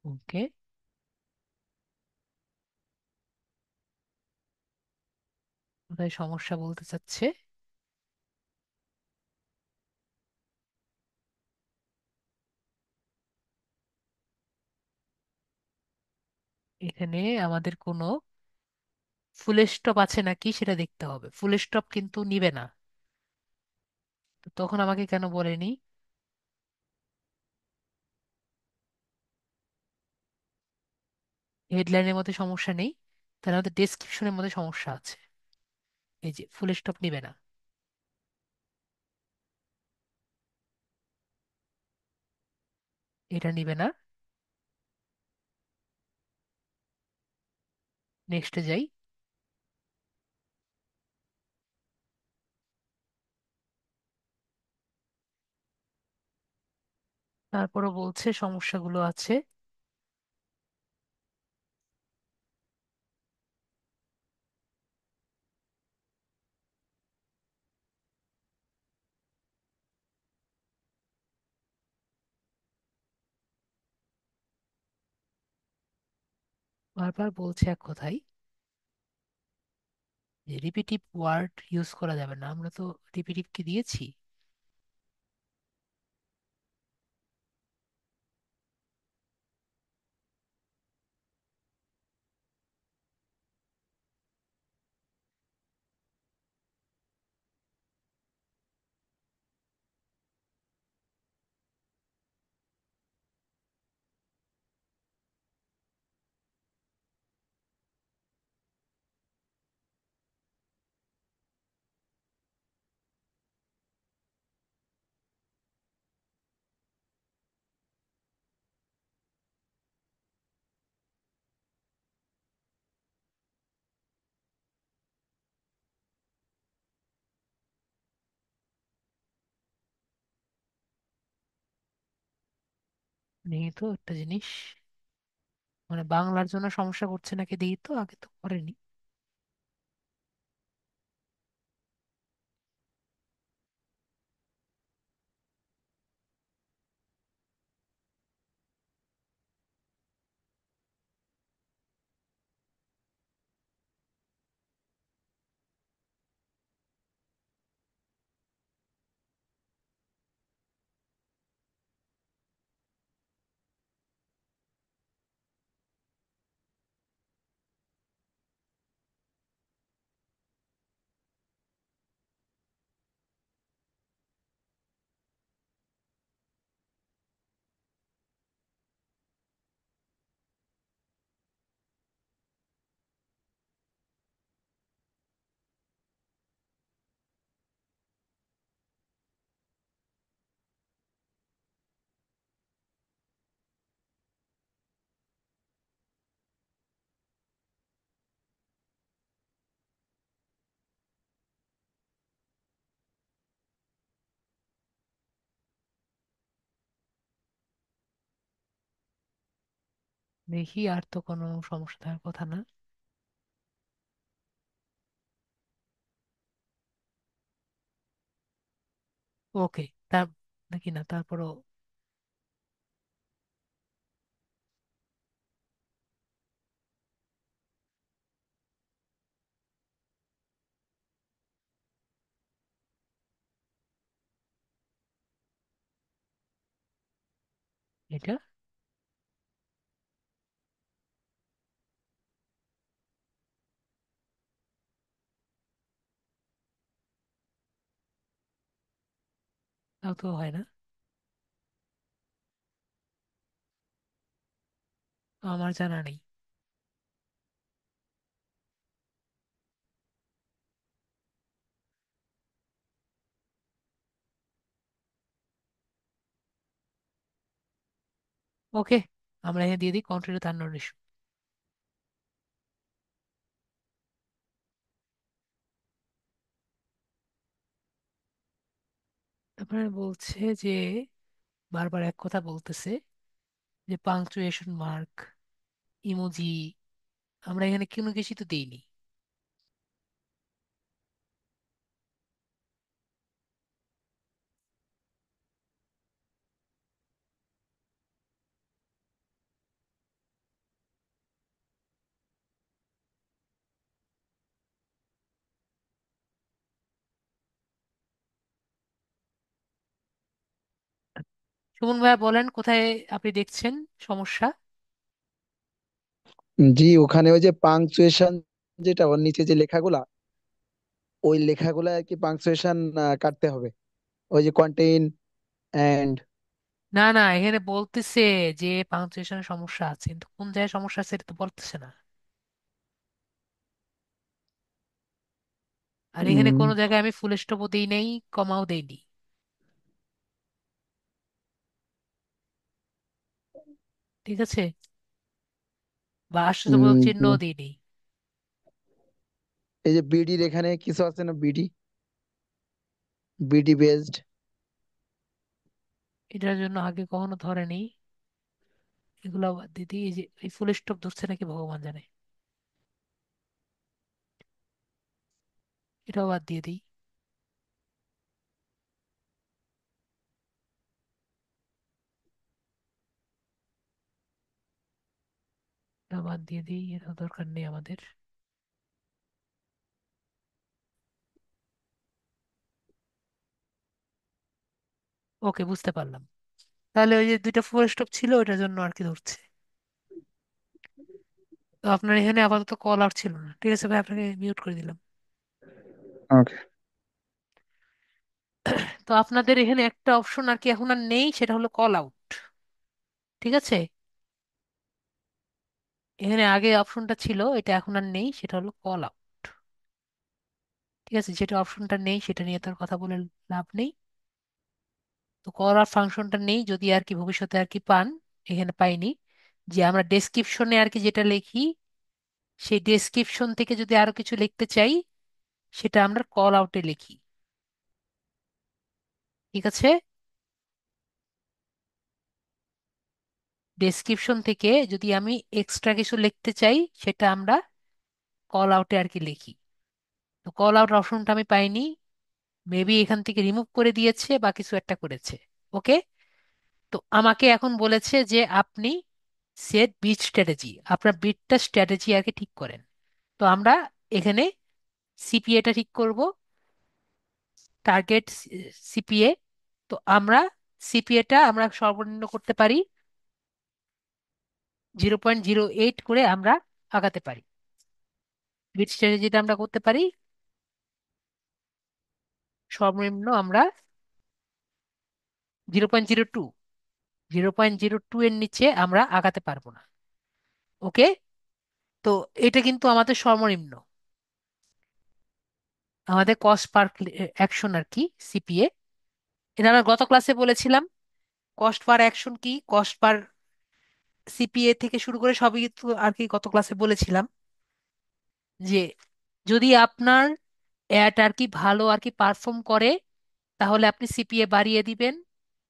ওকে। কোথায় সমস্যা বলতে চাচ্ছে? এখানে আমাদের কোনো ফুল স্টপ আছে নাকি সেটা দেখতে হবে। ফুল স্টপ কিন্তু নিবে না। তো তখন আমাকে কেন বলেনি? হেডলাইনের মধ্যে সমস্যা নেই, তাহলে আমাদের ডেসক্রিপশনের মধ্যে সমস্যা আছে। এই যে ফুল স্টপ নিবে না, এটা নিবে না। নেক্সটে যাই। তারপরও বলছে সমস্যাগুলো আছে। বারবার বলছে এক কথাই, যে রিপিটিভ ওয়ার্ড ইউজ করা যাবে না। আমরা তো রিপিটিভ কি দিয়েছি? নেই তো একটা জিনিস, মানে বাংলার জন্য সমস্যা করছে নাকি দেখি তো, আগে তো করেনি। দেখি, আর তো কোনো সমস্যা থাকার কথা না। ওকে। তার নাকি না, তারপরও এটা, তাও তো হয় না। আমার জানা নেই। ওকে, আমরা এখানে দিয়ে দিই কন্ট্রি তার নন ইস্যু। তারপরে বলছে যে বারবার এক কথা বলতেছে যে পাংচুয়েশন মার্ক, ইমোজি, আমরা এখানে কোনো কিছু তো দিইনি। সুমন ভাইয়া বলেন কোথায় আপনি দেখছেন সমস্যা। জি, ওখানে ওই যে পাংচুয়েশন, যেটা ওর নিচে যে লেখাগুলা, ওই লেখাগুলা আর কি পাংচুয়েশন কাটতে হবে। ওই যে কন্টেইন এন্ড। না না, এখানে বলতেছে যে পাংচুয়েশনের সমস্যা আছে, কিন্তু কোন জায়গায় সমস্যা আছে এটা তো বলতেছে না। আর এখানে কোনো জায়গায় আমি ফুল স্টপও দিই নেই, কমাও দেইনি। ঠিক আছে, বা আশ্চর্যবোধক চিহ্নও দিইনি। এই যে বিডির এখানে কিছু আছে না, বিডি, বিডি বেসড। এটার জন্য আগে কখনো ধরেনি। এগুলো বাদ দিয়ে দিই, এই যে এই ফুল স্টপ ধরছে নাকি ভগবান জানে। এটাও বাদ দিয়ে দিই। এটা বাদ দিয়ে দিই, এটা দরকার নেই আমাদের। ওকে, বুঝতে পারলাম। তাহলে ওই যে দুইটা ফুল স্টপ ছিল ওইটার জন্য আর কি ধরছে। তো আপনার এখানে আপাতত কল আউট ছিল না, ঠিক আছে ভাই, আপনাকে মিউট করে দিলাম। ওকে। তো আপনাদের এখানে একটা অপশন আর কি এখন আর নেই, সেটা হলো কল আউট। ঠিক আছে, এখানে আগে অপশনটা ছিল, এটা এখন আর নেই, সেটা হলো কল আউট। ঠিক আছে, যেটা অপশনটা নেই সেটা নিয়ে তো আর কথা বলে লাভ নেই। তো কল আউট ফাংশনটা নেই, যদি আর কি ভবিষ্যতে আর কি পান, এখানে পাইনি, যে আমরা ডেসক্রিপশনে আর কি যেটা লিখি, সেই ডেসক্রিপশন থেকে যদি আরো কিছু লিখতে চাই, সেটা আমরা কল আউটে লিখি। ঠিক আছে, ডেসক্রিপশন থেকে যদি আমি এক্সট্রা কিছু লিখতে চাই, সেটা আমরা কল আউটে আর কি লিখি। তো কল আউট অপশনটা আমি পাইনি, মেবি এখান থেকে রিমুভ করে দিয়েছে বা কিছু একটা করেছে। ওকে, তো আমাকে এখন বলেছে যে আপনি সেট বিট স্ট্র্যাটেজি, আপনার বিটটা স্ট্র্যাটেজি আর কি ঠিক করেন। তো আমরা এখানে সিপিএটা ঠিক করব, টার্গেট সিপিএ। তো আমরা সিপিএটা আমরা সর্বনিম্ন করতে পারি 0.08 করে আমরা আগাতে পারি। বিট স্ট্র্যাটেজিটা আমরা করতে পারি সর্বনিম্ন আমরা 0.02, 0.02 এর নিচে আমরা আগাতে পারবো না। ওকে, তো এটা কিন্তু আমাদের সর্বনিম্ন, আমাদের কস্ট পার অ্যাকশন আর কি, সিপিএ। এটা আমরা গত ক্লাসে বলেছিলাম, কস্ট পার অ্যাকশন কি, কস্ট পার সিপিএ থেকে শুরু করে সবই তো আর কি গত ক্লাসে বলেছিলাম, যে যদি আপনার অ্যাড আর কি ভালো আর কি পারফর্ম করে, তাহলে আপনি সিপিএ বাড়িয়ে দিবেন।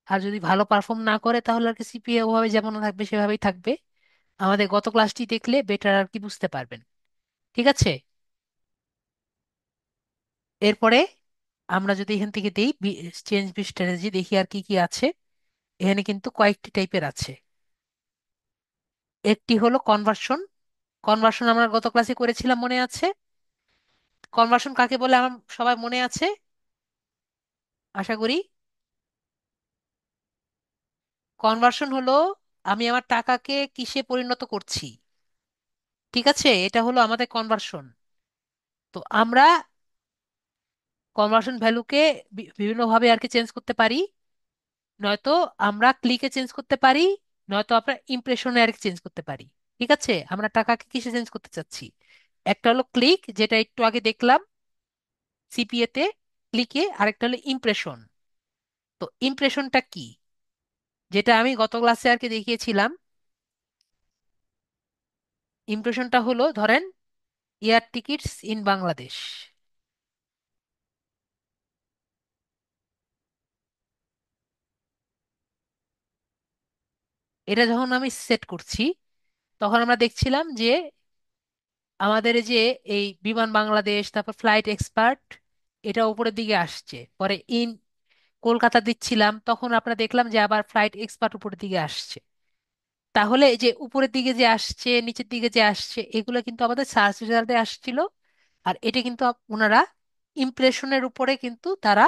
আর যদি ভালো পারফর্ম না করে, তাহলে আর কি সিপিএ ওভাবে যেমন থাকবে সেভাবেই থাকবে। আমাদের গত ক্লাসটি দেখলে বেটার আর কি বুঝতে পারবেন। ঠিক আছে, এরপরে আমরা যদি এখান থেকে দেই চেঞ্জ বি স্ট্র্যাটেজি, দেখি আর কি কি আছে। এখানে কিন্তু কয়েকটি টাইপের আছে। একটি হলো কনভার্সন। কনভার্সন আমরা গত ক্লাসে করেছিলাম, মনে আছে? কনভার্সন কাকে বলে আমার সবাই মনে আছে আশা করি। কনভার্সন হলো আমি আমার টাকাকে কিসে পরিণত করছি। ঠিক আছে, এটা হলো আমাদের কনভার্সন। তো আমরা কনভার্সন ভ্যালুকে বিভিন্নভাবে আর কি চেঞ্জ করতে পারি। নয়তো আমরা ক্লিকে চেঞ্জ করতে পারি, নয়তো আমরা ইমপ্রেশনে আর কি চেঞ্জ করতে পারি। ঠিক আছে, আমরা টাকাকে কিসে চেঞ্জ করতে চাচ্ছি? একটা হলো ক্লিক, যেটা একটু আগে দেখলাম সিপিএ তে, ক্লিকে। আরেকটা হলো ইমপ্রেশন। তো ইমপ্রেশনটা কি, যেটা আমি গত ক্লাসে আর কি দেখিয়েছিলাম। ইমপ্রেশনটা হলো ধরেন এয়ার টিকিটস ইন বাংলাদেশ। এটা যখন আমি সেট করছি, তখন আমরা দেখছিলাম যে আমাদের এই যে এই বিমান বাংলাদেশ, তারপর ফ্লাইট এক্সপার্ট, এটা উপরের দিকে আসছে। পরে ইন কলকাতা দিচ্ছিলাম, তখন আমরা দেখলাম যে আবার ফ্লাইট এক্সপার্ট উপরের দিকে আসছে। তাহলে এই যে উপরের দিকে যে আসছে, নিচের দিকে যে আসছে, এগুলো কিন্তু আমাদের সার্চ রেজাল্টে আসছিল। আর এটা কিন্তু ওনারা ইমপ্রেশনের উপরে কিন্তু তারা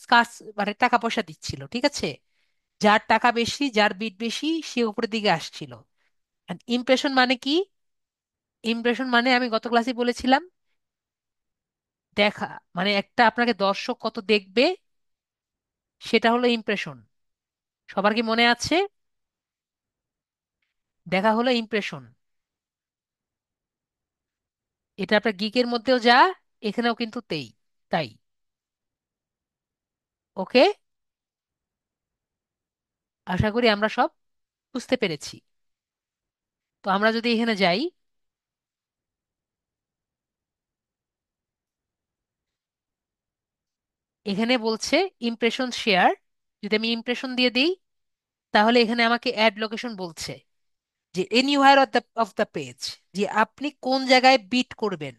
স্কার্স মানে টাকা পয়সা দিচ্ছিল। ঠিক আছে, যার টাকা বেশি, যার বিট বেশি, সে উপরের দিকে আসছিল। ইমপ্রেশন মানে কি? ইমপ্রেশন মানে আমি গত ক্লাসে বলেছিলাম, দেখা মানে একটা আপনাকে দর্শক কত দেখবে, সেটা হলো ইমপ্রেশন। সবার কি মনে আছে? দেখা হলো ইমপ্রেশন। এটা আপনার গিকের মধ্যেও যা, এখানেও কিন্তু তাই। ওকে, আশা করি আমরা সব বুঝতে পেরেছি। তো আমরা যদি এখানে যাই, এখানে বলছে ইমপ্রেশন শেয়ার। যদি আমি ইমপ্রেশন দিয়ে দিই, তাহলে এখানে আমাকে অ্যাড লোকেশন বলছে যে এনিওয়্যার অফ দ্য পেজ, যে আপনি কোন জায়গায় বিট করবেন,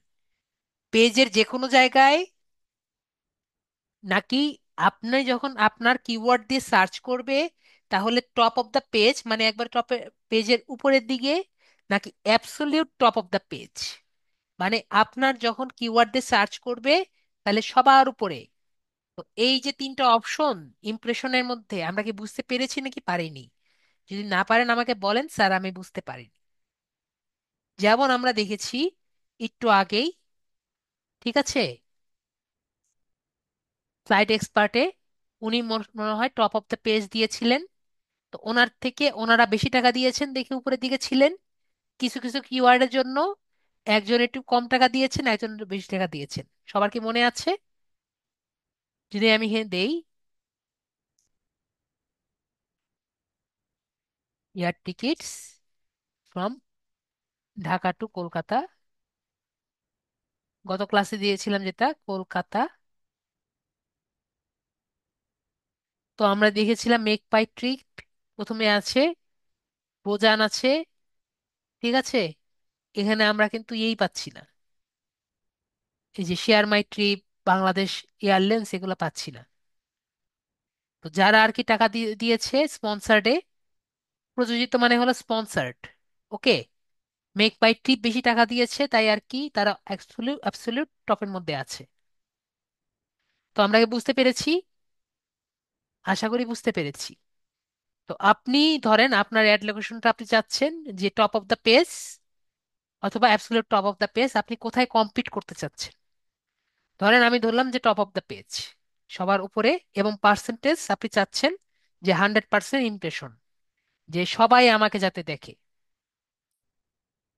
পেজের যে কোনো জায়গায়, নাকি আপনি যখন আপনার কিওয়ার্ড দিয়ে সার্চ করবে তাহলে টপ অফ দ্য পেজ মানে একবার টপে, পেজের উপরের দিকে, নাকি absolute top of the page মানে আপনার যখন কিওয়ার্ড দিয়ে সার্চ করবে তাহলে সবার উপরে। তো এই যে তিনটা অপশন ইমপ্রেশনের মধ্যে, আমরা কি বুঝতে পেরেছি নাকি পারিনি? যদি না পারেন আমাকে বলেন, স্যার আমি বুঝতে পারিনি। যেমন আমরা দেখেছি একটু আগেই, ঠিক আছে, ফ্লাইট এক্সপার্টে উনি মনে হয় টপ অফ দ্য পেজ দিয়েছিলেন। তো ওনার থেকে ওনারা বেশি টাকা দিয়েছেন দেখে উপরের দিকে ছিলেন। কিছু কিছু কিওয়ার্ডের জন্য একজন একটু কম টাকা দিয়েছেন, একজন একটু বেশি টাকা দিয়েছেন। সবার কি মনে আছে? যদি আমি হ্যাঁ দেই, air tickets from Dhaka to Kolkata, গত ক্লাসে দিয়েছিলাম যেটা কলকাতা। তো আমরা দেখেছিলাম মেক বাই ট্রিপ প্রথমে আছে, বোজান আছে। ঠিক আছে, এখানে আমরা কিন্তু এই পাচ্ছি না, এই যে share my trip, Bangladesh airlines, এগুলো পাচ্ছি না। তো যারা আর কি টাকা দিয়েছে স্পন্সার্ডে, প্রযোজিত মানে হলো sponsored. Okay, MakeMyTrip বেশি টাকা দিয়েছে, তাই আর কি তারা অ্যাবসলিউট অ্যাবসলিউট টপের মধ্যে আছে। তো আমরা কি বুঝতে পেরেছি? আশা করি বুঝতে পেরেছি। তো আপনি ধরেন আপনার অ্যাড লোকেশনটা আপনি চাচ্ছেন যে টপ অফ দ্য পেজ অথবা absolute top of the page, আপনি কোথায় কম্পিট করতে চাচ্ছেন। ধরেন আমি ধরলাম যে টপ অফ দ্য পেজ সবার উপরে, এবং পার্সেন্টেজ আপনি চাচ্ছেন যে 100% ইমপ্রেশন, যে সবাই আমাকে যাতে দেখে।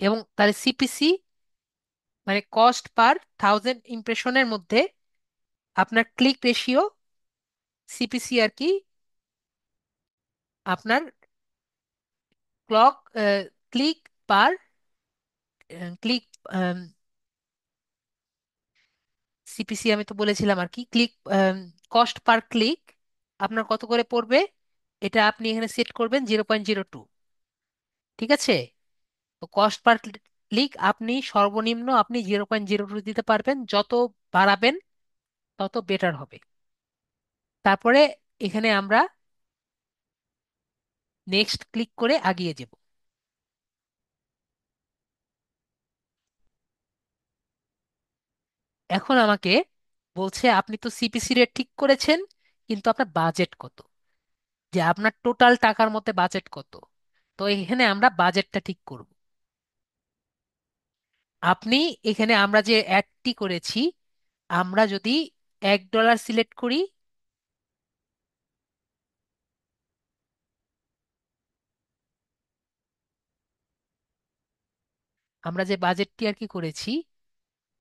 এবং তাহলে সিপিসি মানে কস্ট পার 1000 ইমপ্রেশনের মধ্যে আপনার ক্লিক রেশিও, সিপিসি আর কি, আপনার ক্লক ক্লিক পার ক্লিক, সিপিসি আমি তো বলেছিলাম আর কি, ক্লিক কস্ট পার ক্লিক আপনার কত করে পড়বে, এটা আপনি এখানে সেট করবেন 0.02। ঠিক আছে, তো কস্ট পার ক্লিক আপনি সর্বনিম্ন আপনি 0.02 দিতে পারবেন, যত বাড়াবেন তত বেটার হবে। তারপরে এখানে আমরা নেক্সট ক্লিক করে আগিয়ে যাব। এখন আমাকে বলছে আপনি তো সিপিসি রেট ঠিক করেছেন, কিন্তু আপনার বাজেট কত, যে আপনার টোটাল টাকার মধ্যে বাজেট কত। তো এখানে আমরা বাজেটটা ঠিক করব। আপনি এখানে আমরা যে অ্যাডটি করেছি, আমরা যদি $1 সিলেক্ট করি, আমরা যে বাজেটটি আর কি করেছি,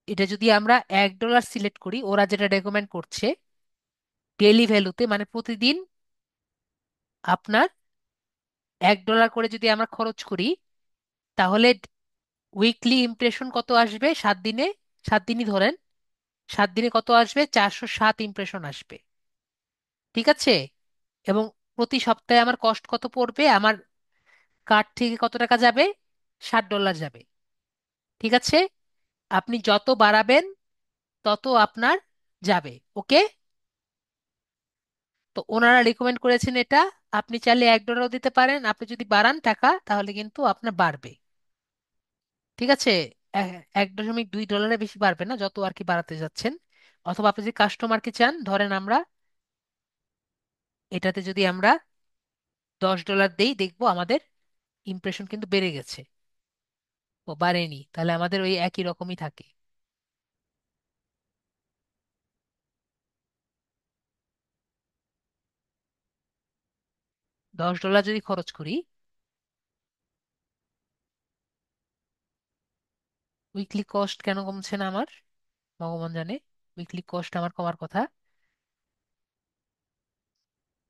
এটা যদি আমরা $1 সিলেক্ট করি, ওরা যেটা রেকমেন্ড করছে ডেইলি ভ্যালুতে, মানে প্রতিদিন আপনার $1 করে যদি আমরা খরচ করি, তাহলে উইকলি ইমপ্রেশন কত আসবে 7 দিনে, 7 দিনই ধরেন, 7 দিনে কত আসবে, 407 ইমপ্রেশন আসবে। ঠিক আছে? এবং প্রতি সপ্তাহে আমার কস্ট কত পড়বে, আমার কার্ড থেকে কত টাকা যাবে, $60 যাবে। ঠিক আছে? আপনি যত বাড়াবেন তত আপনার যাবে। ওকে? তো ওনারা রিকমেন্ড করেছেন এটা। আপনি চাইলে $1 দিতে পারেন, আপনি যদি বাড়ান টাকা তাহলে কিন্তু আপনার বাড়বে। ঠিক আছে? $1.2 বেশি বাড়বে না যত আর কি বাড়াতে যাচ্ছেন। অথবা আপনি যদি কাস্টমারকে চান, ধরেন আমরা এটাতে যদি আমরা $10 দেই, দেখবো আমাদের ইমপ্রেশন কিন্তু বেড়ে গেছে, ও বাড়েনি, তাহলে আমাদের ওই একই রকমই থাকে। $10 যদি খরচ করি, উইকলি কস্ট কেন কমছে না আমার, ভগবান জানে। উইকলি কস্ট আমার কমার কথা,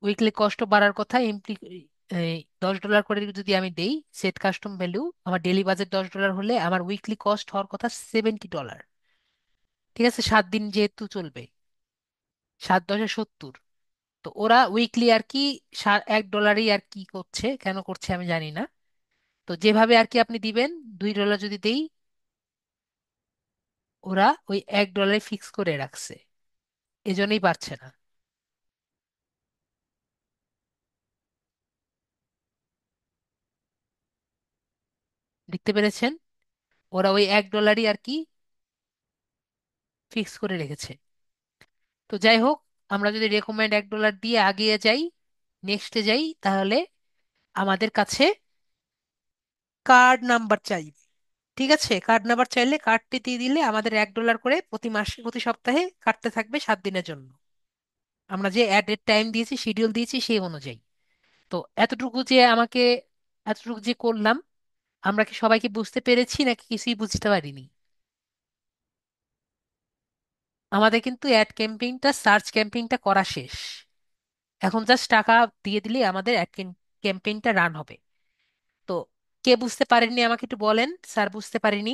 উইকলি কস্ট বাড়ার কথা। এই $10 করে যদি আমি দেই সেট কাস্টম ভ্যালু, আমার ডেলি বাজেট $10 হলে আমার উইকলি কস্ট হওয়ার কথা $70। ঠিক আছে? 7 দিন যেহেতু চলবে, 7×10 = 70। তো ওরা উইকলি আর কি $1 আর কি করছে, কেন করছে আমি জানি না। তো যেভাবে আর কি আপনি দিবেন, $2 যদি দেই, ওরা ওই $1 ফিক্স করে রাখছে, এজন্যই পারছে না। দেখতে পেরেছেন? ওরা ওই $1 আর কি ফিক্স করে রেখেছে। তো যাই হোক, আমরা যদি রেকমেন্ড $1 দিয়ে আগিয়ে যাই, নেক্সটে যাই, তাহলে আমাদের কাছে কার্ড নাম্বার চাইবে। ঠিক আছে? কার্ড নাম্বার চাইলে কার্ডটি দিয়ে দিলে আমাদের $1 করে প্রতি মাসে, প্রতি সপ্তাহে কাটতে থাকবে 7 দিনের জন্য। আমরা যে অ্যাডের টাইম দিয়েছি, শিডিউল দিয়েছি সেই অনুযায়ী। তো এতটুকু যে আমাকে, এতটুকু যে করলাম, আমরা কি সবাইকে বুঝতে পেরেছি নাকি কিছুই বুঝতে পারিনি? আমাদের কিন্তু অ্যাড ক্যাম্পেইনটা, সার্চ ক্যাম্পেইনটা করা শেষ। এখন জাস্ট টাকা দিয়ে দিলে আমাদের অ্যাড ক্যাম্পেইনটা রান হবে। তো কে বুঝতে পারেননি আমাকে একটু বলেন, স্যার বুঝতে পারিনি।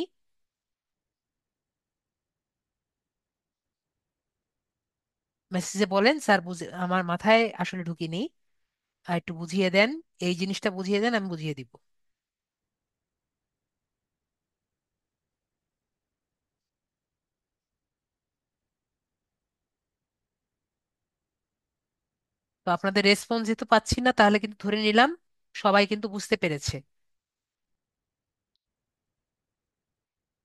মেসেজে বলেন স্যার, বুঝে আমার মাথায় আসলে ঢুকিনি, আর একটু বুঝিয়ে দেন, এই জিনিসটা বুঝিয়ে দেন, আমি বুঝিয়ে দিব। তো আপনাদের রেসপন্স যেহেতু পাচ্ছি না, তাহলে কিন্তু ধরে নিলাম সবাই কিন্তু বুঝতে পেরেছে।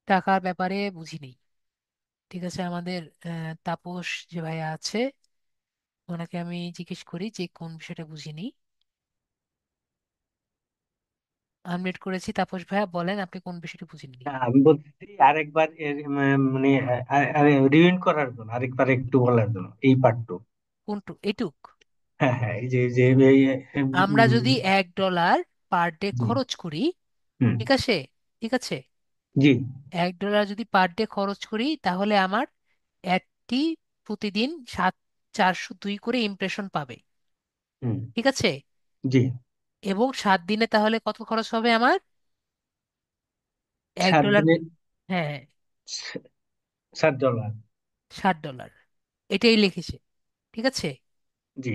টাকার ব্যাপারে বুঝিনি। ঠিক আছে, আমাদের তাপস যে ভাইয়া আছে, ওনাকে আমি জিজ্ঞেস করি যে কোন বিষয়টা বুঝিনি। আনমিউট করেছি। তাপস ভাইয়া বলেন আপনি কোন বিষয়টা বুঝেননি। আমি বলতেছি আরেকবার মানে রিউইন্ড করার জন্য আরেকবার একটু বলার জন্য এই পার্টটু। কোনটু এটুক? হ্যাঁ হ্যাঁ, এই যে যে আমরা যদি $1 পার ডে জি। খরচ করি, হুম। ঠিক আছে, ঠিক আছে, জি। $1 যদি পার ডে খরচ করি, তাহলে আমার অ্যাডটি প্রতিদিন 402 করে ইমপ্রেশন পাবে। হুম। ঠিক আছে? জি। এবং 7 দিনে তাহলে কত খরচ হবে আমার, এক সাত ডলার দিনে হ্যাঁ হ্যাঁ, $7। $60 এটাই লিখেছে। ঠিক আছে? জি।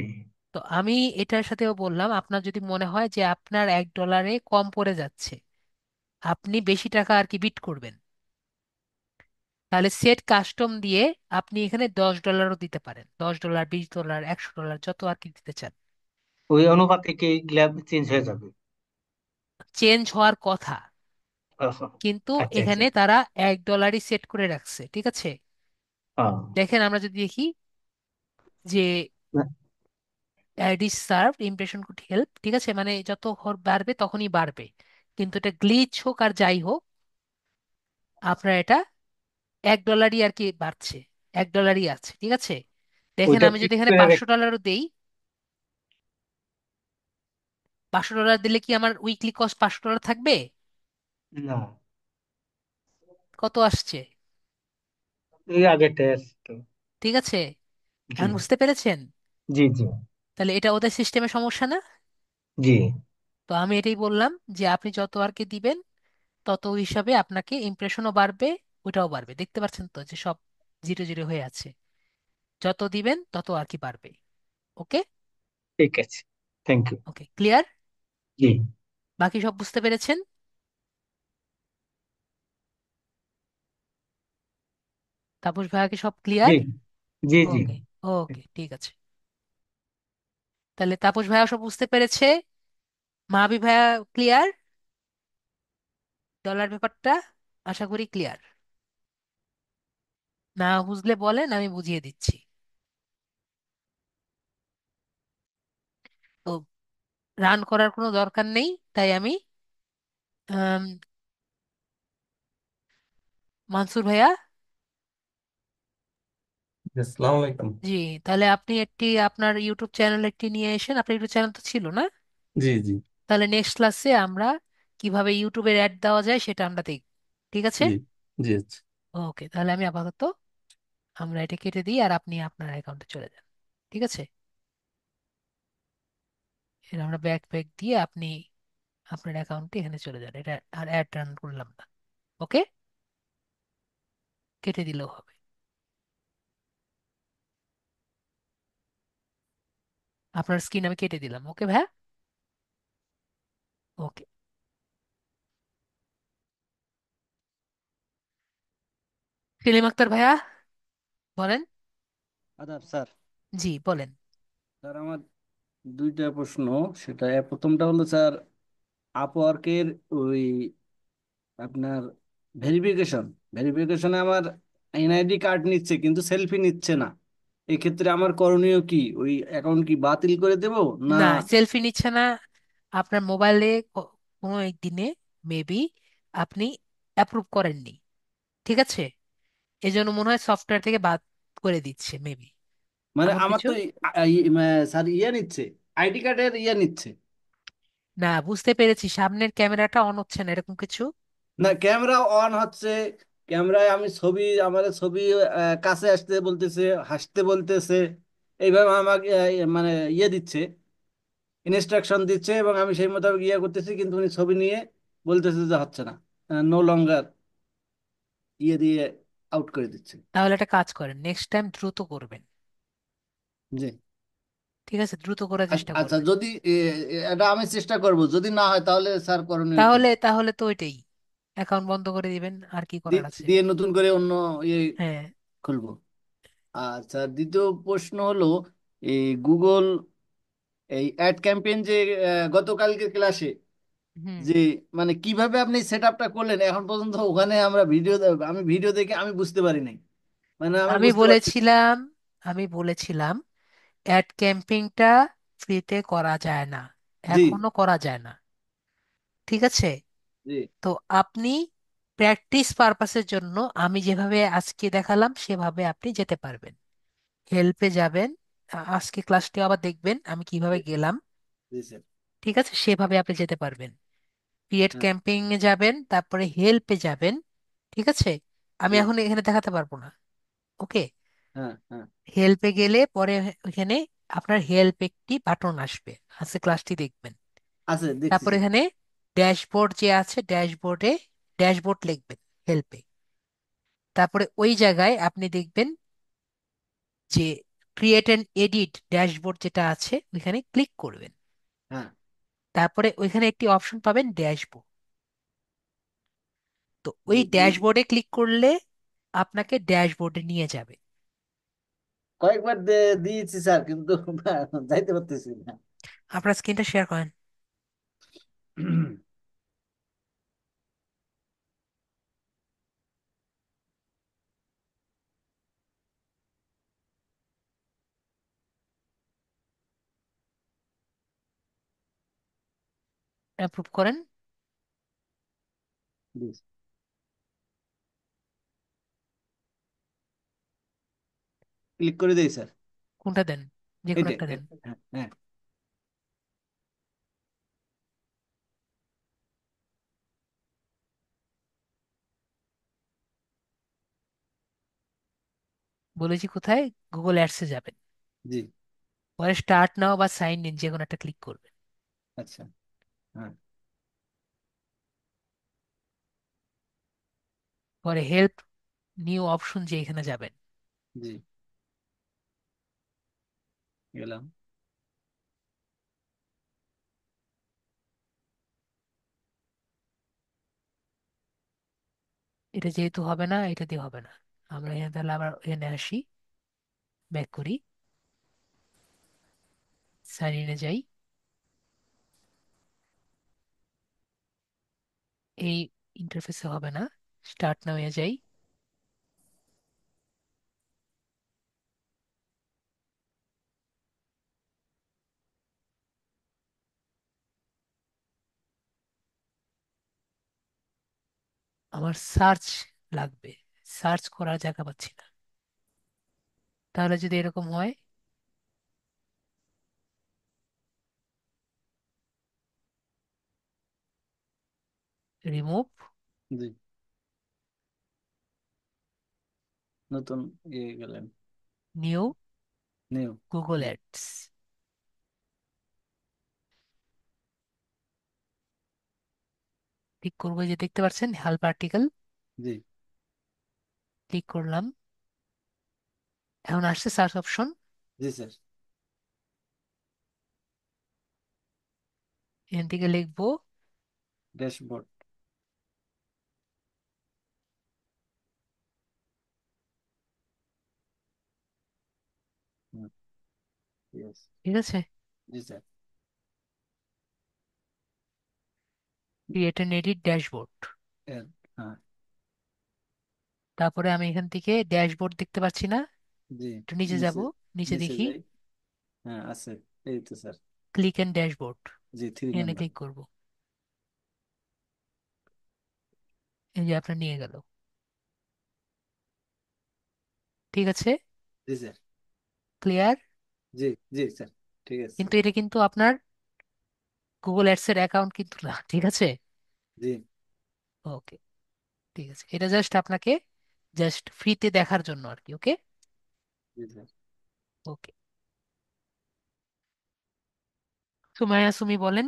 তো আমি এটার সাথেও বললাম, আপনার যদি মনে হয় যে আপনার $1 কম পড়ে যাচ্ছে, আপনি বেশি টাকা আর কি বিট করবেন, তাহলে সেট কাস্টম দিয়ে আপনি এখানে $10ও দিতে পারেন, $10, $20, $100, যত আর কি দিতে চান। ওই অনুপাতে কি এগুলা চেঞ্জ হয়ে যাবে? চেঞ্জ হওয়ার কথা, ওহ, কিন্তু আচ্ছা আচ্ছা। এখানে তারা $1ই সেট করে রাখছে, ঠিক আছে। ও, দেখেন আমরা যদি দেখি যে ad is served impression could help, ঠিক আছে, মানে যত বাড়বে তখনই বাড়বে, কিন্তু এটা গ্লিচ হোক আর যাই হোক, আপনার এটা $1ই আর কি বাড়ছে, $1ই আছে, ঠিক আছে। দেখেন ওইটা আমি যদি ফিক্স এখানে করে রাখ। $500ও দেই, $500 দিলে কি আমার উইকলি কস্ট $500 থাকবে? না, কত আসছে? এই আগেরটা তো। ঠিক আছে, জি এখন বুঝতে পেরেছেন? জি জি তাহলে এটা ওদের সিস্টেমে সমস্যা না? জি। তো আমি এটাই বললাম যে আপনি যত আর কি দিবেন তত হিসাবে আপনাকে ইমপ্রেশনও বাড়বে, ওটাও বাড়বে, দেখতে পাচ্ছেন তো যে সব জিরো জিরো হয়ে আছে, যত দিবেন তত আর কি বাড়বে। ওকে। ঠিক আছে, থ্যাংক ইউ। Okay, clear? জি বাকি সব বুঝতে পেরেছেন? তাপস ভাইয়া কি সব জি ক্লিয়ার? জি জি। ওকে, ওকে, ঠিক আছে। তাহলে তাপস ভাইয়া সব বুঝতে পেরেছে, মাহাবি ভাইয়া ক্লিয়ার, ডলার ব্যাপারটা আশা করি ক্লিয়ার। না বুঝলে বলেন, আমি বুঝিয়ে দিচ্ছি। তো রান করার কোনো দরকার নেই, তাই আমি আম, মানসুর ভাইয়া। আসসালামু আলাইকুম। জি, তাহলে আপনি একটি আপনার ইউটিউব চ্যানেল একটি নিয়ে এসেন, আপনার ইউটিউব চ্যানেল তো ছিল না? জি জি তাহলে নেক্সট ক্লাসে আমরা কিভাবে ইউটিউবের অ্যাড দেওয়া যায় সেটা আমরা দেখব, ঠিক আছে। জি জি আচ্ছা। ওকে, তাহলে আমি আপাতত আমরা এটা কেটে দিই আর আপনি আপনার অ্যাকাউন্টে চলে যান, ঠিক আছে। এর আমরা ব্যাক ব্যাক দিয়ে আপনি আপনার অ্যাকাউন্টে এখানে চলে যান, এটা আর অ্যাড রান করলাম না। ওকে, কেটে দিলেও হবে। আপনার স্ক্রিন আমি কেটে দিলাম, ওকে ভাইয়া। ওকে, সেলিম আক্তার ভাইয়া বলেন। আদাব স্যার। জি বলেন। স্যার আমার দুইটা প্রশ্ন। সেটা প্রথমটা হলো স্যার, আপওয়ার্কের ওই আপনার ভেরিফিকেশন ভেরিফিকেশনে আমার এনআইডি কার্ড নিচ্ছে কিন্তু সেলফি নিচ্ছে না। এক্ষেত্রে আমার করণীয় কি? ওই অ্যাকাউন্ট কি বাতিল করে দেব না? না, সেলফি নিচ্ছে না, আপনার মোবাইলে কোনো একদিনে মেবি আপনি অ্যাপ্রুভ করেননি, ঠিক আছে, এই জন্য মনে হয় সফটওয়্যার থেকে বাদ করে দিচ্ছে মেবি, মানে এমন আমার কিছু। তো স্যার নিচ্ছে, আইডি কার্ডের নিচ্ছে। না, বুঝতে পেরেছি, সামনের ক্যামেরাটা অন হচ্ছে না এরকম কিছু। না, ক্যামেরা অন হচ্ছে। ক্যামেরায় আমি ছবি, আমার ছবি কাছে আসতে বলতেছে, হাসতে বলতেছে। এইভাবে আমাকে মানে দিচ্ছে, ইনস্ট্রাকশন দিচ্ছে, এবং আমি সেই মোতাবেক করতেছি, কিন্তু উনি ছবি নিয়ে বলতেছে যে হচ্ছে না, নো লঙ্গার, দিয়ে আউট করে দিচ্ছে। তাহলে একটা কাজ করেন, নেক্সট টাইম দ্রুত করবেন, জি। ঠিক আছে, দ্রুত করার চেষ্টা আচ্ছা, করবেন। যদি এটা আমি চেষ্টা করব, যদি না হয় তাহলে স্যার করণীয় কি? তাহলে তাহলে তো ওইটাই, অ্যাকাউন্ট বন্ধ করে দিবেন, আর কি করার আছে। দিয়ে নতুন করে অন্য ইয়ে হ্যাঁ। খুলবো। আচ্ছা, দ্বিতীয় প্রশ্ন হলো, এই গুগল এই অ্যাড ক্যাম্পেইন যে গতকালকে ক্লাসে হুম। যে মানে কিভাবে আপনি সেট আপটা করলেন, এখন পর্যন্ত ওখানে আমরা আমি ভিডিও দেখে আমি বুঝতে পারি নাই। মানে আমি আমি বুঝতে পারছি। বলেছিলাম আমি বলেছিলাম অ্যাড ক্যাম্পিংটা ফ্রিতে করা যায় না, জি এখনো করা যায় না, ঠিক আছে। জি তো আপনি প্র্যাকটিস পারপাসের জন্য আমি যেভাবে আজকে দেখালাম সেভাবে আপনি যেতে পারবেন, হেল্পে যাবেন, আজকে ক্লাসটি আবার দেখবেন আমি কিভাবে জি গেলাম, জি স্যার। ঠিক আছে, সেভাবে আপনি যেতে পারবেন। ক্রিয়েট হ্যাঁ ক্যাম্পিং এ যাবেন, তারপরে হেল্পে যাবেন, ঠিক আছে। আমি জি। এখন এখানে দেখাতে পারবো না। ওকে। হ্যাঁ হ্যাঁ। হেল্পে গেলে পরে ওইখানে আপনার হেল্প একটি বাটন আসবে, আজকে ক্লাসটি দেখবেন। আছে, তারপর দেখতেছি। এখানে ড্যাশবোর্ড যে আছে, ড্যাশবোর্ডে ড্যাশবোর্ড লিখবেন, হেল্পে। তারপরে ওই জায়গায় আপনি দেখবেন যে ক্রিয়েট অ্যান্ড এডিট ড্যাশবোর্ড যেটা আছে ওইখানে ক্লিক করবেন। হ্যাঁ তারপরে ওইখানে একটি অপশন পাবেন ড্যাশবোর্ড, তো ওই ড্যাশবোর্ডে ক্লিক করলে আপনাকে ড্যাশবোর্ডে নিয়ে যাবে। কয়েকবার দিয়েছি স্যার, কিন্তু যাইতে পারতেছি না। আপনার স্ক্রিনটা শেয়ার করেন। অ্যাপ্রুভ করেন। ক্লিক করে দিই স্যার। কোনটা দেন? যে কোনো এইটা একটা দেন। হ্যাঁ হ্যাঁ। বলেছি কোথায়? গুগল অ্যাডসে যাবেন। জি। পরে স্টার্ট নাও বা সাইন ইন যে কোনো একটা ক্লিক করবেন। আচ্ছা। হ্যাঁ। পরে হেল্প নিউ অপশন যে এখানে যাবেন। জি, গেলাম। এটা যেহেতু হবে না, এটা দিয়ে হবে না। আমরা এখানে তাহলে আবার এখানে আসি, ব্যাক করি, সাইন ইনে যাই। এই ইন্টারফেসে হবে না, স্টার্ট নাও এ যাই। আমার সার্চ লাগবে, সার্চ করার জায়গা পাচ্ছি না। তাহলে যদি এরকম হয়, রিমুভ, জি, নতুন গেলেন। New new. গুগল জি। অ্যাডস। ক্লিক করবো, এই যে দেখতে পাচ্ছেন হেল্প আর্টিকেল, জি। ক্লিক করলাম। এখন আসছে সার্চ অপশন, জি স্যার। এখান থেকে লিখবো ড্যাশবোর্ড। হুম, ঠিক আছে। ঠিক আছে, জি sir. Create and edit dashboard. এর, হ্যাঁ। তারপরে আমি এখান থেকে ড্যাশবোর্ড দেখতে পাচ্ছি না, জি। একটু নিচে যাব, নিচে, নিচে নিচে দেখি, যাই। হ্যাঁ আছে। এই তো স্যার। ক্লিক এন্ড ড্যাশবোর্ড, জি, 3 এখানে নাম্বার। ক্লিক করব। এই যে আপনার নিয়ে গেল। ঠিক আছে, জি স্যার। ক্লিয়ার। জি। জি স্যার, ঠিক আছে কিন্তু স্যার। এটা কিন্তু আপনার গুগল অ্যাডস এর অ্যাকাউন্ট কিন্তু না, ঠিক আছে। জি। ওকে, ঠিক আছে, এটা জাস্ট আপনাকে জাস্ট ফ্রিতে দেখার জন্য আর কি। ওকে, জি স্যার। ওকে। সুমাইয়া সুমি বলেন।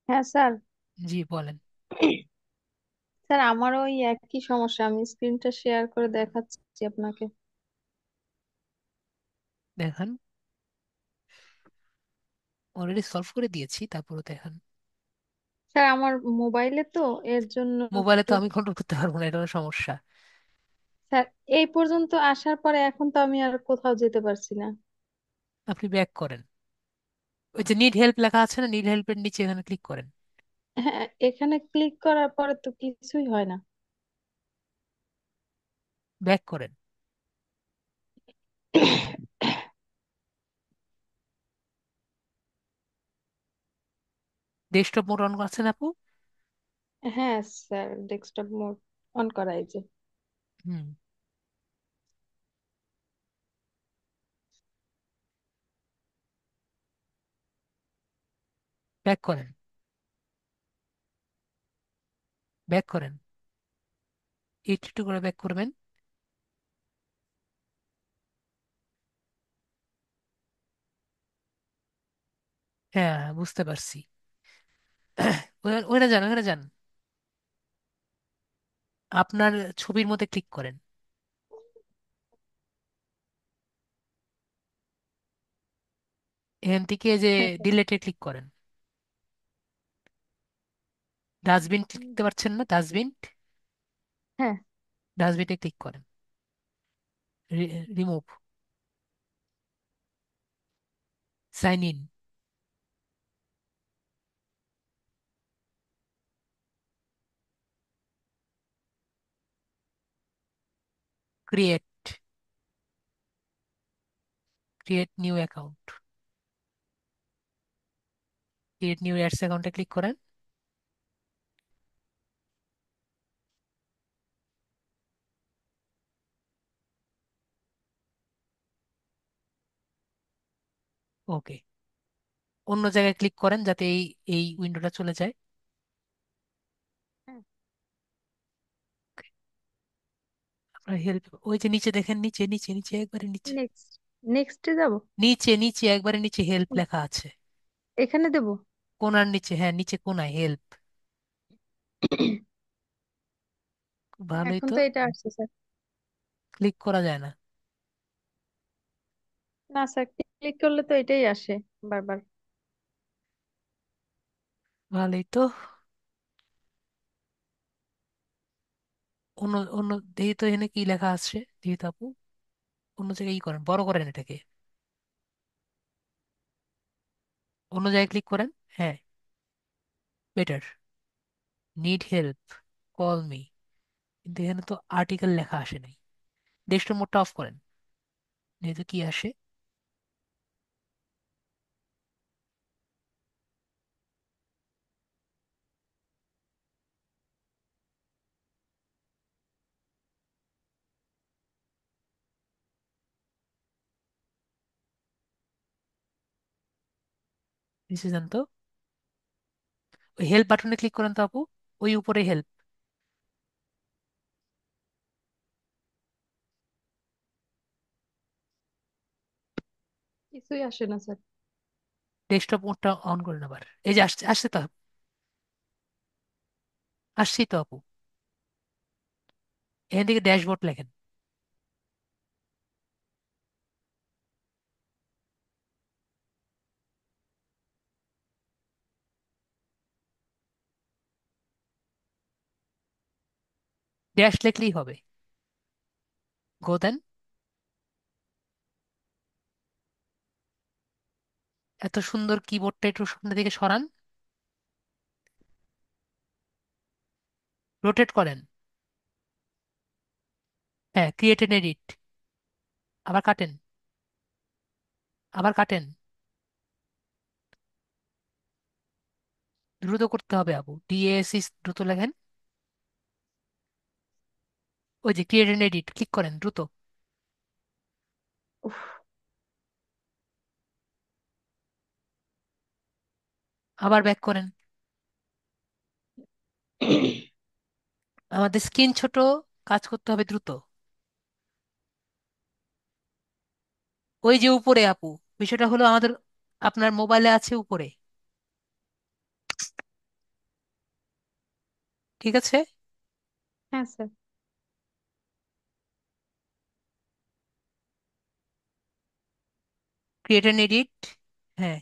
হ্যাঁ স্যার। জি বলেন। স্যার আমারও ওই একই সমস্যা, আমি স্ক্রিনটা শেয়ার করে দেখাচ্ছি আপনাকে। দেখান, অলরেডি সলভ করে দিয়েছি, তারপরে দেখান। স্যার আমার মোবাইলে তো, এর জন্য মোবাইলে তো একটু। আমি কন্ট্রোল করতে পারবো না, এটা হলো সমস্যা। স্যার এই পর্যন্ত আসার পরে এখন তো আমি আর কোথাও যেতে পারছি না। আপনি ব্যাক করেন, ওই যে নিড হেল্প লেখা আছে না, নিড হেল্পের নিচে এখানে ক্লিক করেন। হ্যাঁ, এখানে ক্লিক করার পরে তো কিছুই হয় না। ব্যাক করেন। ডেস্কটপ মোড অন করছেন আপু? হ্যাঁ স্যার, ডেস্কটপ মোড অন করা, এই যে। হুম, ব্যাক করেন, ব্যাক করেন, একটু একটু করে ব্যাক করবেন। হ্যাঁ, বুঝতে পারছি। ওখানে যান, ওখানে যান, আপনার ছবির মধ্যে ক্লিক করেন, এখান থেকে যে হ্যাঁ স্যার। ডিলেটে ক্লিক করেন। ডাস্টবিন দেখতে পাচ্ছেন না? ডাস্টবিন, হ্যাঁ। ডাস্টবিনে ক্লিক করেন, remove, sign in, create, create new account, create new ads অ্যাকাউন্টে ক্লিক করেন। ওকে, অন্য জায়গায় ক্লিক করেন যাতে এই এই উইন্ডোটা চলে যায়। হ্যাঁ। আপনার হেল্প, ওই যে নিচে দেখেন, নিচে নিচে নিচে একবারে নিচে, নেক্সট, নেক্সটে যাব। নিচে নিচে একবারে নিচে হেল্প লেখা আছে, এখানে দেব। কোনার নিচে, হ্যাঁ নিচে কোনায় হেল্প। ভালোই এখন তো, তো এটা আসছে স্যার। ক্লিক করা যায় না। না স্যার, ক্লিক করলে তো এটাই আসে বারবার। ভালোই তো। অন্য অন্য দেখি তো এখানে কি লেখা আছে, দেখি তো আপু, অন্য জায়গায় ই করেন, বড় করেন এটাকে, অন্য জায়গায় ক্লিক করেন। হ্যাঁ, better, need help, call me, কিন্তু এখানে তো আর্টিকেল লেখা আসে নাই। ডেস্কটপ মোডটা অফ করেন, যেহেতু কি আসে। নিচে যান তো, ওই হেল্প বাটনে ক্লিক করেন তো আপু, ওই উপরে হেল্প। কিছুই আসে না স্যার। ডেস্কটপ মোডটা অন করেন আবার, এই যে আসছে, আসছে তো, আসছি তো আপু। এখান থেকে ড্যাশবোর্ড লেখেন। ড্যাশ লিখলেই হবে, গো দেন। এত সুন্দর কিবোর্ডটা একটু সামনে দিকে সরান, রোটেট করেন। হ্যাঁ, ক্রিয়েট এন্ড এডিট, আবার কাটেন, আবার কাটেন, দ্রুত করতে হবে আপু, ডিএসি দ্রুত লেখেন। ওই যে ক্রিয়েট এন্ড এডিট ক্লিক করেন দ্রুত, উফ। আবার ব্যাক করেন। আমাদের স্ক্রিন ছোট, কাজ করতে হবে দ্রুত। ওই যে উপরে আপু, বিষয়টা হলো আমাদের, আপনার মোবাইলে আছে উপরে, ঠিক আছে। হ্যাঁ স্যার। ক্রিয়েট এন্ড এডিট, হ্যাঁ।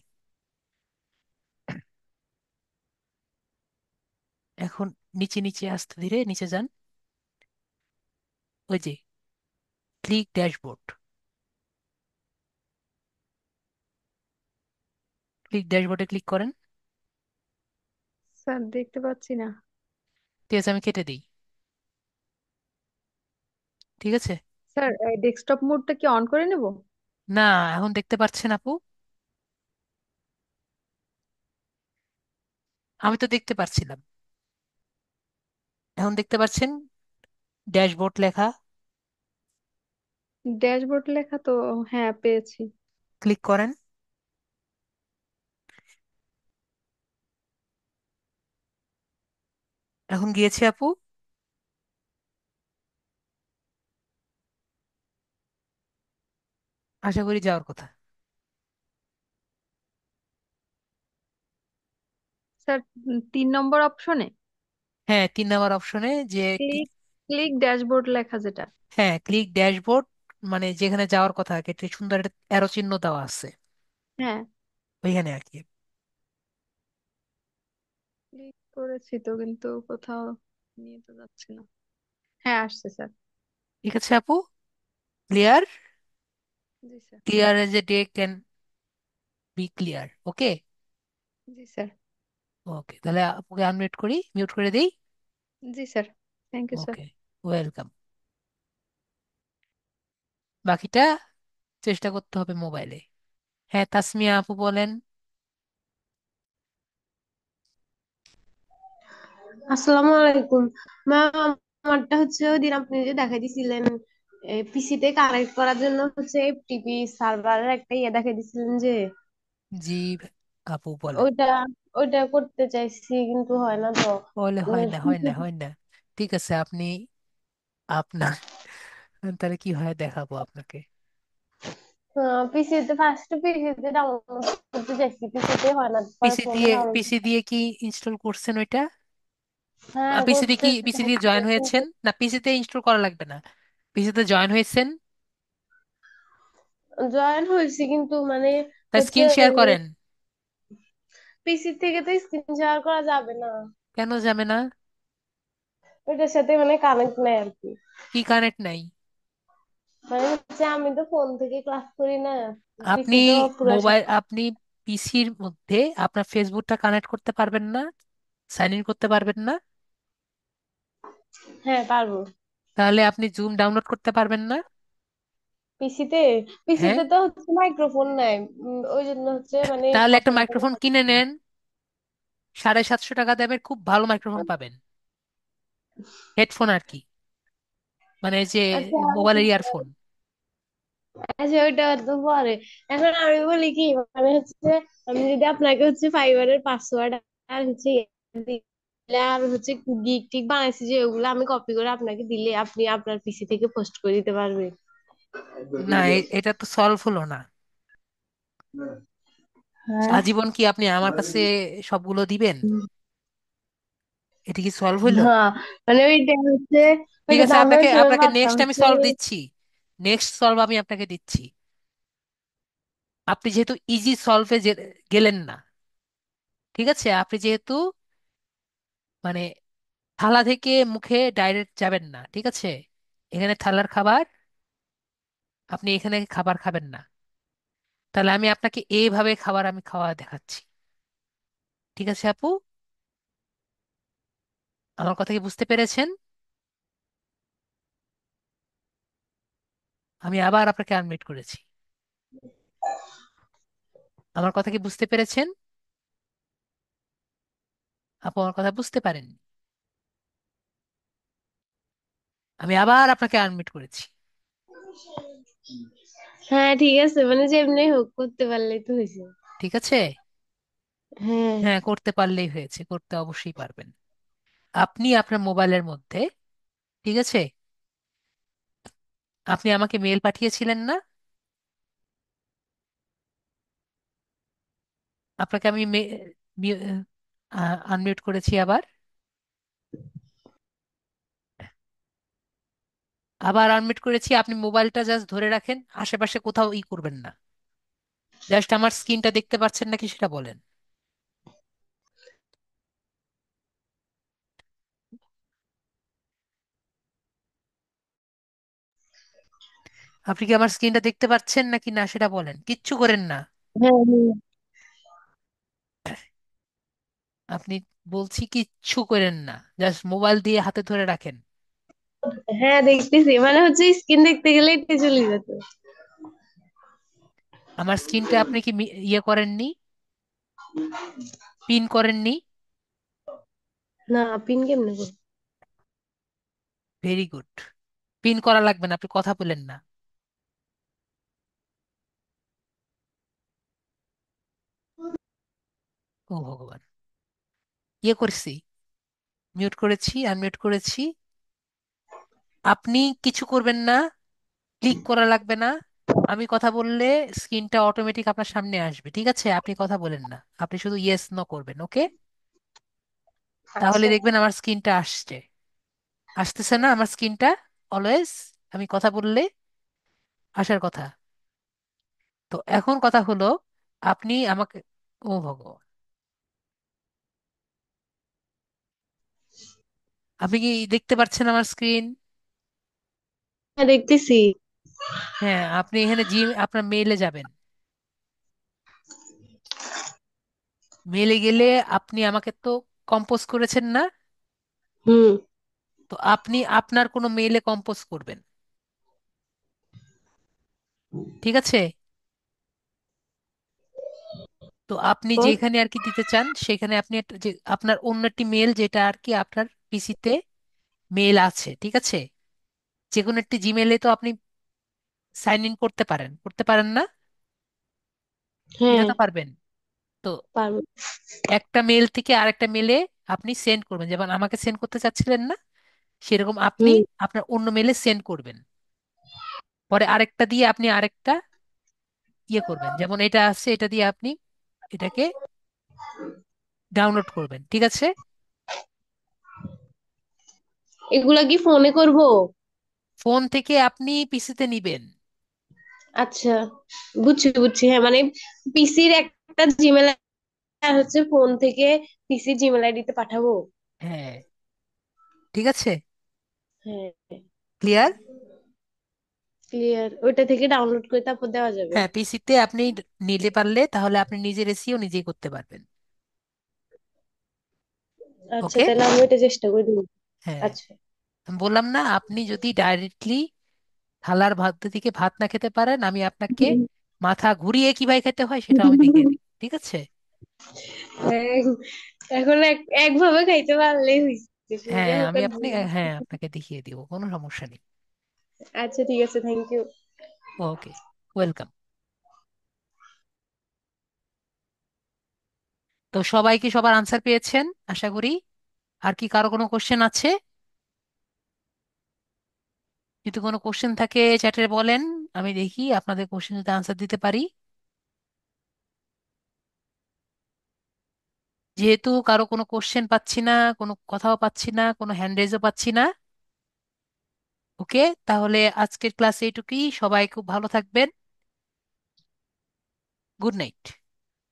এখন নিচে নিচে আস্তে ধীরে নিচে যান, ওই যে ক্লিক ড্যাশবোর্ড, ক্লিক ড্যাশবোর্ডে ক্লিক করেন। স্যার দেখতে পাচ্ছি না। ঠিক আছে, আমি কেটে দিই, ঠিক আছে। স্যার ডেস্কটপ মোডটা কি অন করে নেব? না, এখন দেখতে পাচ্ছেন আপু? আমি তো দেখতে পাচ্ছিলাম, এখন দেখতে পাচ্ছেন ড্যাশবোর্ড লেখা, ড্যাশবোর্ড লেখা তো, হ্যাঁ পেয়েছি। ক্লিক করেন। এখন গিয়েছে আপু? আশা করি যাওয়ার কথা। স্যার 3 নম্বর অপশনে হ্যাঁ, 3 নম্বর অপশনে যে ক্লিক, ক্লিক ড্যাশবোর্ড লেখা যেটা। হ্যাঁ, ক্লিক ড্যাশবোর্ড, মানে যেখানে যাওয়ার কথা একটা সুন্দর একটা অ্যারো চিহ্ন দেওয়া আছে, হ্যাঁ। ওইখানে আর কি। করেছি তো, কিন্তু কোথাও নিয়ে তো যাচ্ছে না। হ্যাঁ, আসছে স্যার। ঠিক আছে আপু, ক্লিয়ার? জি sir. Clear as a day can be clear, okay? জি স্যার। ওকে, তাহলে আপুকে আনমিউট করি, মিউট করে দিই। জি sir. Thank you sir. Okay, welcome. বাকিটা চেষ্টা করতে হবে মোবাইলে। হ্যাঁ, তাসমিয়া আপু বলেন। আসসালামু আলাইকুম ম্যাম। আমারটা হচ্ছে ওই দিন আপনি যে দেখাই দিছিলেন পিসিতে কানেক্ট করার জন্য হচ্ছে এফটিপি সার্ভারের একটা দেখাই দিছিলেন যে জি আপু বলেন। ওইটা ওইটা করতে চাইছি কিন্তু হয় না তো। বলে হয় না, হয় না, হয় না। ঠিক আছে, আপনি আপনার তাহলে কি হয় দেখাবো আপনাকে। পিসিতে ফার্স্ট পিসিতে ডাউনলোড করতে চাইছি, পিসিতে হয় না, পরে ফোনে ডাউনলোড। পিসি দিয়ে কি ইনস্টল করছেন ওইটা? হ্যাঁ পিসি দিয়ে জয়েন হয়েছেন না? পিসিতে ইনস্টল করা লাগবে না, পিসিতে জয়েন হয়েছেন। জয়েন হয়েছি কিন্তু মানে তা হচ্ছে স্ক্রিন শেয়ার করেন। পিসি থেকে তো স্ক্রিন শেয়ার করা যাবে না, কেন যাবে না? ওইটার সাথে মানে কানেক্ট নাই আর কি। কি কানেক্ট নাই? মানে হচ্ছে আমি তো ফোন থেকে ক্লাস করি না, আপনি পিসি তো পুরো। আপনি পিসির মধ্যে আপনার ফেসবুকটা কানেক্ট করতে পারবেন না, সাইন ইন করতে পারবেন না? হ্যাঁ পারবো। তাহলে আপনি জুম ডাউনলোড করতে পারবেন না? পিসিতে হ্যাঁ, পিসিতে তো হচ্ছে মাইক্রোফোন নাই, ওই জন্য হচ্ছে মানে তাহলে একটা কথা বলতে মাইক্রোফোন পারবো কিনে না। নেন। 750 টাকা দামের খুব ভালো মাইক্রোফোন পাবেন, হেডফোন আর কি, মানে এই যে আচ্ছা মোবাইলের ইয়ারফোন। আচ্ছা, ওইটা তো পরে। এখন আমি বলি কি, মানে হচ্ছে আমি যদি আপনাকে হচ্ছে ফাইবারের পাসওয়ার্ড আর হচ্ছে দিলে, আর হচ্ছে গিগ টিক বানাইছি যে ওগুলো আমি কপি করে আপনাকে দিলে আপনি আপনার পিসি থেকে পোস্ট করে দিতে পারবেন। না, এটা তো সলভ হলো না। হ্যাঁ। আজীবন কি আপনি আমার কাছে সবগুলো দিবেন? এটা কি সলভ হইলো? হ্যাঁ মানে ওইটা হচ্ছে, ঠিক ওইটা তো আছে, আমি আপনাকে হচ্ছে আপনাকে বাচ্চা নেক্সট আমি হচ্ছে। সলভ দিচ্ছি। নেক্সট সলভ আমি আপনাকে দিচ্ছি। আপনি যেহেতু ইজি সলভে গেলেন না, ঠিক আছে, আপনি যেহেতু মানে থালা থেকে মুখে ডাইরেক্ট যাবেন না, ঠিক আছে, এখানে থালার খাবার, আপনি এখানে খাবার খাবেন না। তাহলে আমি আপনাকে এইভাবে খাবার আমি খাওয়া দেখাচ্ছি। ঠিক আছে আপু, আমার কথা কি বুঝতে পেরেছেন? আমি আবার আপনাকে আনমিউট করেছি। আমার কথা কি বুঝতে পেরেছেন? আপু আমার কথা বুঝতে পারেন? আমি আবার আপনাকে আনমিউট করেছি। হ্যাঁ ঠিক আছে, মানে যেমনি হোক করতে পারলেই তো হয়েছে। ঠিক আছে, হ্যাঁ। হ্যাঁ, করতে পারলেই হয়েছে, করতে অবশ্যই পারবেন। আপনি আপনার মোবাইলের মধ্যে, ঠিক আছে, আপনি আমাকে মেল পাঠিয়েছিলেন না? আপনাকে আমি আনমিউট করেছি আবার, আবার আনমিউট করেছি। আপনি মোবাইলটা জাস্ট ধরে রাখেন, আশেপাশে কোথাও করবেন না। জাস্ট আমার স্ক্রিনটা দেখতে পাচ্ছেন নাকি সেটা বলেন। আপনি কি আমার স্ক্রিনটা দেখতে পাচ্ছেন নাকি না সেটা বলেন, কিচ্ছু করেন না। হ্যাঁ হ্যাঁ। আপনি, বলছি কিচ্ছু করেন না, জাস্ট মোবাইল দিয়ে হাতে ধরে রাখেন। হ্যাঁ দেখতেছি, মানে হচ্ছে স্ক্রিন দেখতে গেলে এটা চলে যেত। আমার স্ক্রিনটা আপনি কি ইয়ে করেননি, পিন করেননি? না, পিন কেমনে করবো? ভেরি গুড, পিন করা লাগবে না, আপনি কথা বলেন না। ও ভগবান, ইয়ে করছি, মিউট করেছি, আনমিউট করেছি। আপনি কিছু করবেন না, ক্লিক করা লাগবে না। আমি কথা বললে স্ক্রিনটা অটোমেটিক আপনার সামনে আসবে, ঠিক আছে? আপনি কথা বলেন না, আপনি শুধু ইয়েস নো করবেন, ওকে? তাহলে আচ্ছা। দেখবেন আমার স্ক্রিনটা আসছে। আসতেছে না আমার স্ক্রিনটা? অলওয়েজ আমি কথা বললে আসার কথা। তো এখন কথা হলো, আপনি আমাকে, ও ভগবান, আপনি কি দেখতে পাচ্ছেন আমার স্ক্রিন? হ্যাঁ, দেখতেছি। হ্যাঁ, আপনি এখানে আপনার মেইলে যাবেন। মেইলে গেলে আপনি আমাকে তো কম্পোজ করেছেন না? হুম। তো আপনি আপনার কোনো মেইলে কম্পোজ করবেন, ঠিক আছে? তো আপনি পর। যেখানে আর কি দিতে চান সেখানে আপনি যে আপনার অন্য একটি মেল যেটা আর কি আপনার পিসিতে মেল আছে, ঠিক আছে? যে কোনো একটি জিমেলে তো আপনি সাইন ইন করতে পারেন না? এটা হ্যাঁ, তো পারবেন। তো পারবো। একটা মেল থেকে আরেকটা মেলে আপনি সেন্ড করবেন, যেমন আমাকে সেন্ড করতে চাচ্ছিলেন না, সেরকম আপনি হুম। আপনার অন্য মেলে সেন্ড করবেন। পরে আরেকটা দিয়ে আপনি আরেকটা ইয়ে করবেন, যেমন এটা আছে এটা দিয়ে আপনি এটাকে ডাউনলোড করবেন, ঠিক আছে? এগুলা কি ফোনে করব? ফোন থেকে আপনি পিসিতে নিবেন। আচ্ছা, বুঝছি বুঝছি। হ্যাঁ, মানে পিসির একটা জিমেল আর হচ্ছে ফোন থেকে পিসি জিমেল আইডিতে পাঠাবো। হ্যাঁ, ঠিক আছে, হ্যাঁ, ক্লিয়ার? ক্লিয়ার। ওইটা থেকে ডাউনলোড করে তারপর দেওয়া যাবে। হ্যাঁ, পিসিতে আপনি নিতে পারলে তাহলে আপনি নিজের এসিও নিজেই করতে পারবেন। আচ্ছা, ওকে। তাহলে আমি ওইটা চেষ্টা করে দিব। হ্যাঁ, আচ্ছা। আমি বললাম না, আপনি যদি ডাইরেক্টলি থালার ভাত থেকে ভাত না খেতে পারেন, আমি আপনাকে মাথা ঘুরিয়ে কিভাবে খেতে হয় সেটা আমি দেখিয়ে দিই, ঠিক আছে? হ্যাঁ, এখন একভাবে খাইতে পারলেই হয়েছে, সোজা হ্যাঁ, হোক আমি আর আপনি ভুল। হ্যাঁ আপনাকে দেখিয়ে দিব, কোনো সমস্যা নেই। আচ্ছা, ঠিক আছে, থ্যাংক ইউ। Okay, welcome. তো সবাই কি সবার আনসার পেয়েছেন আশা করি? আর কি কারো কোনো কোশ্চেন আছে? যদি কোনো কোশ্চেন থাকে চ্যাটে বলেন, আমি দেখি আপনাদের কোশ্চেন যদি আনসার দিতে পারি। যেহেতু কারো কোনো কোশ্চেন পাচ্ছি না, কোনো কথাও পাচ্ছি না, কোনো হ্যান্ড রেজও পাচ্ছি না, ওকে, তাহলে আজকের ক্লাস এইটুকুই। সবাই খুব ভালো থাকবেন। Good night.